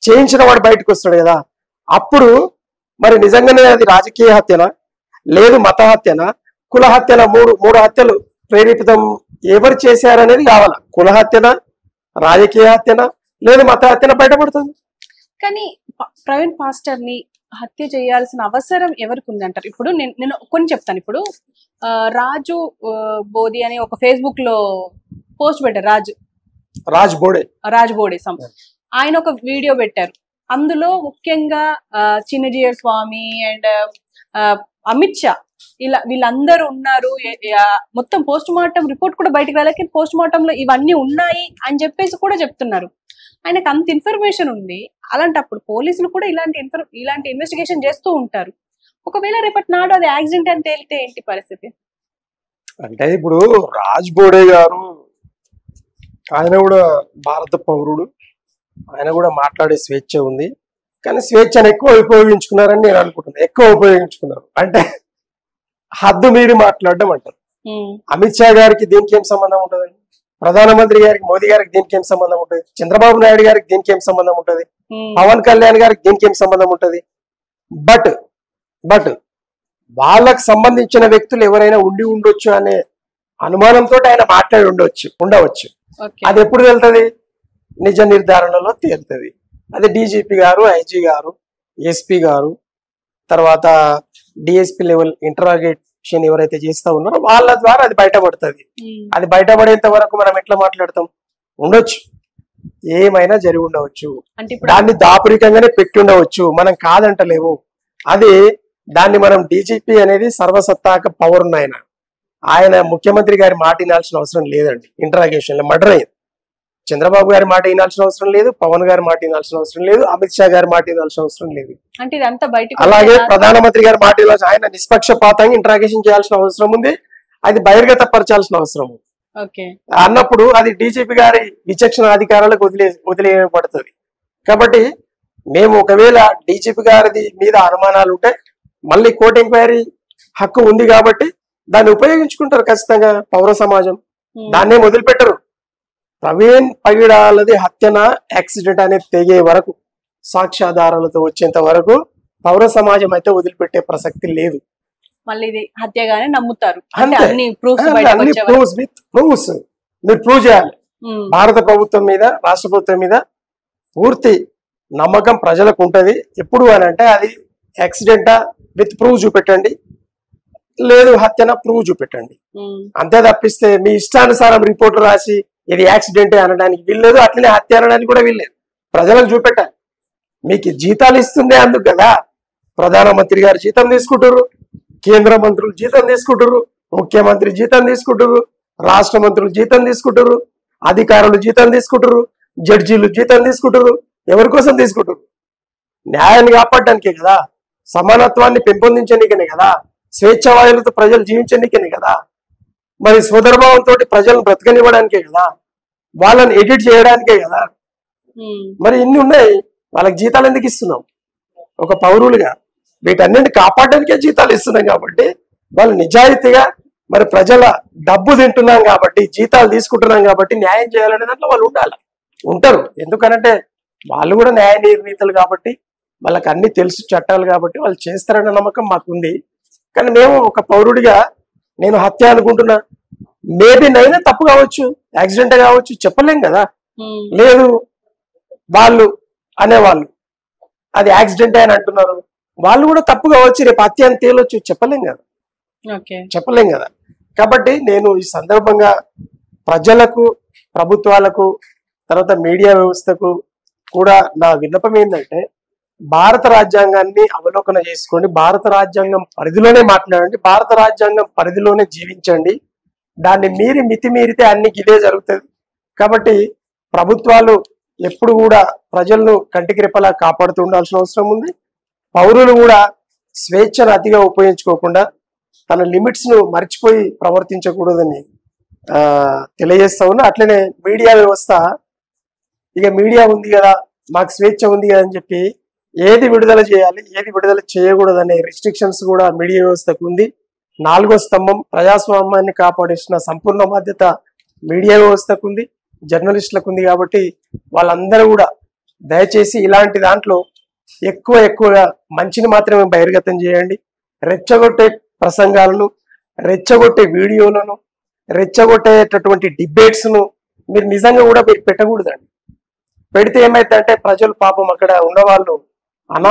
చేయించిన వాడు బయటకు వస్తాడు కదా. అప్పుడు మరి నిజంగానే అది రాజకీయ హత్యనా, లేదు మత హత్యనా, కుల హత్యనా? మూడు హత్యలు ప్రేరేపితం ఎవరు చేశారనేది కావాలా. కుల హత్యనా, రాజకీయ హత్యనా, లేదు మత హత్యన బయటపడుతుంది. కానీ ప్రవీణ్ పాస్టర్ ని హత్య చేయాల్సిన అవసరం ఎవరికి ఉంది అంటారు? ఇప్పుడు నేను కొన్ని చెప్తాను. ఇప్పుడు రాజు బోధి అని ఒక ఫేస్బుక్ లో పోస్ట్ పెట్టారు, రాజ్ బోడే ఆయన ఒక వీడియో పెట్టారు. అందులో ముఖ్యంగా చిన్నజీయర్ స్వామి అండ్ అమిత్ షా ఇలా వీళ్ళందరూ ఉన్నారు. మొత్తం పోస్ట్ మార్టం రిపోర్ట్ కూడా బయటకు రాలేక పోస్ట్ మార్టం లో ఇవన్నీ ఉన్నాయి అని చెప్పేసి కూడా చెప్తున్నారు. ఆయనకు అంత ఇన్ఫర్మేషన్ ఉంది. అలాంటప్పుడు పోలీసులు కూడా ఇలాంటి ఇన్వెస్టిగేషన్ చేస్తూ ఉంటారు. ఒకవేళ రేపటి నాడు అది యాక్సిడెంట్ అని తేలితే ఏంటి పరిస్థితి? అంటే ఇప్పుడు రాజ్ బోడే గారు ఆయన కూడా భారత పౌరుడు, ఆయన కూడా మాట్లాడే స్వేచ్ఛ ఉంది. కానీ స్వేచ్ఛను ఎక్కువ ఉపయోగించుకున్నారని నేను అనుకుంటున్నాను. ఎక్కువ ఉపయోగించుకున్నారు అంటే హద్దు మీరి మాట్లాడడం అంటారు. అమిత్ షా గారికి దీనికి ఏం సంబంధం ఉంటుంది? ప్రధానమంత్రి గారికి మోదీ గారికి దీనికి ఏం సంబంధం ఉంటుంది? చంద్రబాబు నాయుడు గారికి దీనికి ఏం సంబంధం ఉంటుంది? పవన్ కళ్యాణ్ గారికి దీనికి ఏం సంబంధం ఉంటుంది? బట్ వాళ్ళకు సంబంధించిన వ్యక్తులు ఎవరైనా ఉండి ఉండొచ్చు అనే అనుమానంతో ఆయన మాట్లాడి ఉండవచ్చు. అది ఎప్పుడు వెళ్తుంది? నిజ నిర్ధారణలో తేలుతుంది. అది డీజీపీ గారు, ఐజీ గారు, ఎస్పీ గారు, తర్వాత డిఎస్పీ లెవెల్ ఇంటరాగేషన్ ఎవరైతే చేస్తా ఉన్నారో వాళ్ళ ద్వారా అది బయటపడుతుంది. అది బయటపడేంత వరకు మనం ఎట్లా మాట్లాడతాం? ఉండొచ్చు, ఏమైనా జరిగి ఉండవచ్చు, దాన్ని దాపురికంగానే పెట్టి ఉండవచ్చు, మనం కాదంటలేము. అది దాన్ని మనం డీజీపీ అనేది సర్వసత్తాక పవర్ ఉన్న ఆయన ముఖ్యమంత్రి గారి మాట వినాల్సిన అవసరం లేదండి. ఇంటరాగేషన్ లో మర్డర్ అయింది. చంద్రబాబు గారి మాట వినాల్సిన అవసరం లేదు, పవన్ గారి మాట వినాల్సిన అవసరం లేదు, అమిత్ షా గారి మాట వినాల్సిన అవసరం లేదు. అలాగే ప్రధానమంత్రి గారి మాట వినాల్సిన, ఆయన నిష్పక్షపాతంగా ఇంటరాగేషన్ చేయాల్సిన అవసరం ఉంది. అది బహిర్గత పరచాల్సిన అవసరం ఉంది. అన్నప్పుడు అది డీజీపీ గారి విచక్షణ అధికారులకు వదిలేయబడుతుంది. కాబట్టి మేము ఒకవేళ డీజీపీ గారి మీద అనుమానాలు ఉంటే మళ్ళీ కోర్టు ఎంక్వైరీ హక్కు ఉంది కాబట్టి దాన్ని ఉపయోగించుకుంటారు ఖచ్చితంగా పౌర సమాజం. దాన్నే వదిలిపెట్టరు. ప్రవీణ్ పగిడాలది హత్యన యాక్సిడెంట్ అనేది తెగే వరకు, సాక్ష్యాధారాలతో వచ్చేంత వరకు పౌర సమాజం అయితే వదిలిపెట్టే ప్రసక్తి లేదు. మళ్ళీ ఇది హత్యగానే నమ్ముతారు. మీరు ప్రూవ్ చేయాలి. భారత ప్రభుత్వం మీద, రాష్ట్ర ప్రభుత్వం మీద పూర్తి నమ్మకం ప్రజలకు ఉంటది. ఎప్పుడు అని అంటే అది యాక్సిడెంటా విత్ ప్రూవ్ చూపెట్టండి, లేదు హత్యన ప్రూవ్ చూపెట్టండి. అంతే తప్పిస్తే మీ ఇష్టానుసారం రిపోర్ట్ రాసి ఇది యాక్సిడెంటే అనడానికి వీల్లేదు, అట్లనే హత్య అనడానికి కూడా వీల్లేదు. ప్రజలకు చూపెట్టాలి. మీకు జీతాలు ఇస్తుందే అందుకు కదా. ప్రధానమంత్రి గారు జీతం తీసుకుంటారు, కేంద్ర మంత్రులు జీతం తీసుకుంటారు, ముఖ్యమంత్రి జీతం తీసుకుంటారు, రాష్ట్ర మంత్రులు జీతం తీసుకుంటారు, అధికారులు జీతం తీసుకుంటారు, జడ్జీలు జీతం తీసుకుంటారు. ఎవరి కోసం తీసుకుంటారు? న్యాయాన్ని కాపాడడానికే కదా, సమానత్వాన్ని పెంపొందించడానికనే కదా, స్వేచ్ఛావాయులతో ప్రజలు జీవించడానికనే కదా, మరి సోదరభావంతో ప్రజలను బ్రతకనివ్వడానికే కదా, వాళ్ళని ఎడిట్ చేయడానికే కదా. మరి ఇన్ని ఉన్నాయి, వాళ్ళకి జీతాలు ఎందుకు ఇస్తున్నాం? ఒక పౌరులుగా వీటన్నింటిని కాపాడడానికే జీతాలు ఇస్తున్నాం కాబట్టి, వాళ్ళు నిజాయితీగా మరి ప్రజల డబ్బు తింటున్నాం కాబట్టి, జీతాలు తీసుకుంటున్నాం కాబట్టి న్యాయం చేయాలనే దాంట్లో వాళ్ళు ఉంటారు. ఎందుకనంటే వాళ్ళు కూడా న్యాయ నిర్ణీతలు కాబట్టి, వాళ్ళకి అన్ని తెలుసు చట్టాలు కాబట్టి వాళ్ళు చేస్తారనే నమ్మకం మాకుంది. కానీ మేము ఒక పౌరుడిగా నేను హత్య అనుకుంటున్నా, మేబీ నైనా తప్పు కావచ్చు, యాక్సిడెంట్ కావచ్చు, చెప్పలేం కదా. లేదు వాళ్ళు అనేవాళ్ళు అది యాక్సిడెంట్ అని అంటున్నారు, వాళ్ళు కూడా తప్పు కావచ్చు, రేపు హత్య అని తేలొచ్చు, చెప్పలేం కదా. కాబట్టి నేను ఈ సందర్భంగా ప్రజలకు, ప్రభుత్వాలకు, తర్వాత మీడియా వ్యవస్థకు కూడా నా విన్నపం ఏంటంటే, భారత రాజ్యాంగాన్ని అవలోకన చేసుకోండి, భారత రాజ్యాంగం పరిధిలోనే మాట్లాడండి, భారత రాజ్యాంగం పరిధిలోనే జీవించండి. దాన్ని మితిమీరితే అన్ని ఇదే జరుగుతుంది. కాబట్టి ప్రభుత్వాలు ఎప్పుడు కూడా ప్రజలను కంటికి రెప్పలా కాపాడుతూ ఉండాల్సిన అవసరం ఉంది. పౌరులు కూడా స్వేచ్ఛను అతిగా ఉపయోగించుకోకుండా తన లిమిట్స్ ను మర్చిపోయి ప్రవర్తించకూడదని తెలియజేస్తా ఉన్నా. అట్లనే మీడియా వ్యవస్థ, ఇక మీడియా ఉంది కదా, మాకు స్వేచ్ఛ ఉంది కదా అని చెప్పి ఏది విడుదల చేయాలి, ఏది విడుదల చేయకూడదనే రిస్ట్రిక్షన్స్ కూడా మీడియా వ్యవస్థకు ఉంది. 4వ స్తంభం ప్రజాస్వామ్యాన్ని కాపాడేసిన సంపూర్ణ బాధ్యత మీడియా వ్యవస్థకు ఉంది, జర్నలిస్టులకు ఉంది. కాబట్టి వాళ్ళందరూ కూడా దయచేసి ఇలాంటి దాంట్లో ఎక్కువగా మంచిని మాత్రమే బహిర్గతం చేయండి. రెచ్చగొట్టే ప్రసంగాలను, రెచ్చగొట్టే వీడియోలను, రెచ్చగొట్టేటటువంటి డిబేట్స్ ను మీరు నిజంగా కూడా మీరు పెట్టకూడదండి. పెడితే ఏమైతే అంటే ప్రజలు పాపం అక్కడ ఉన్నవాళ్ళు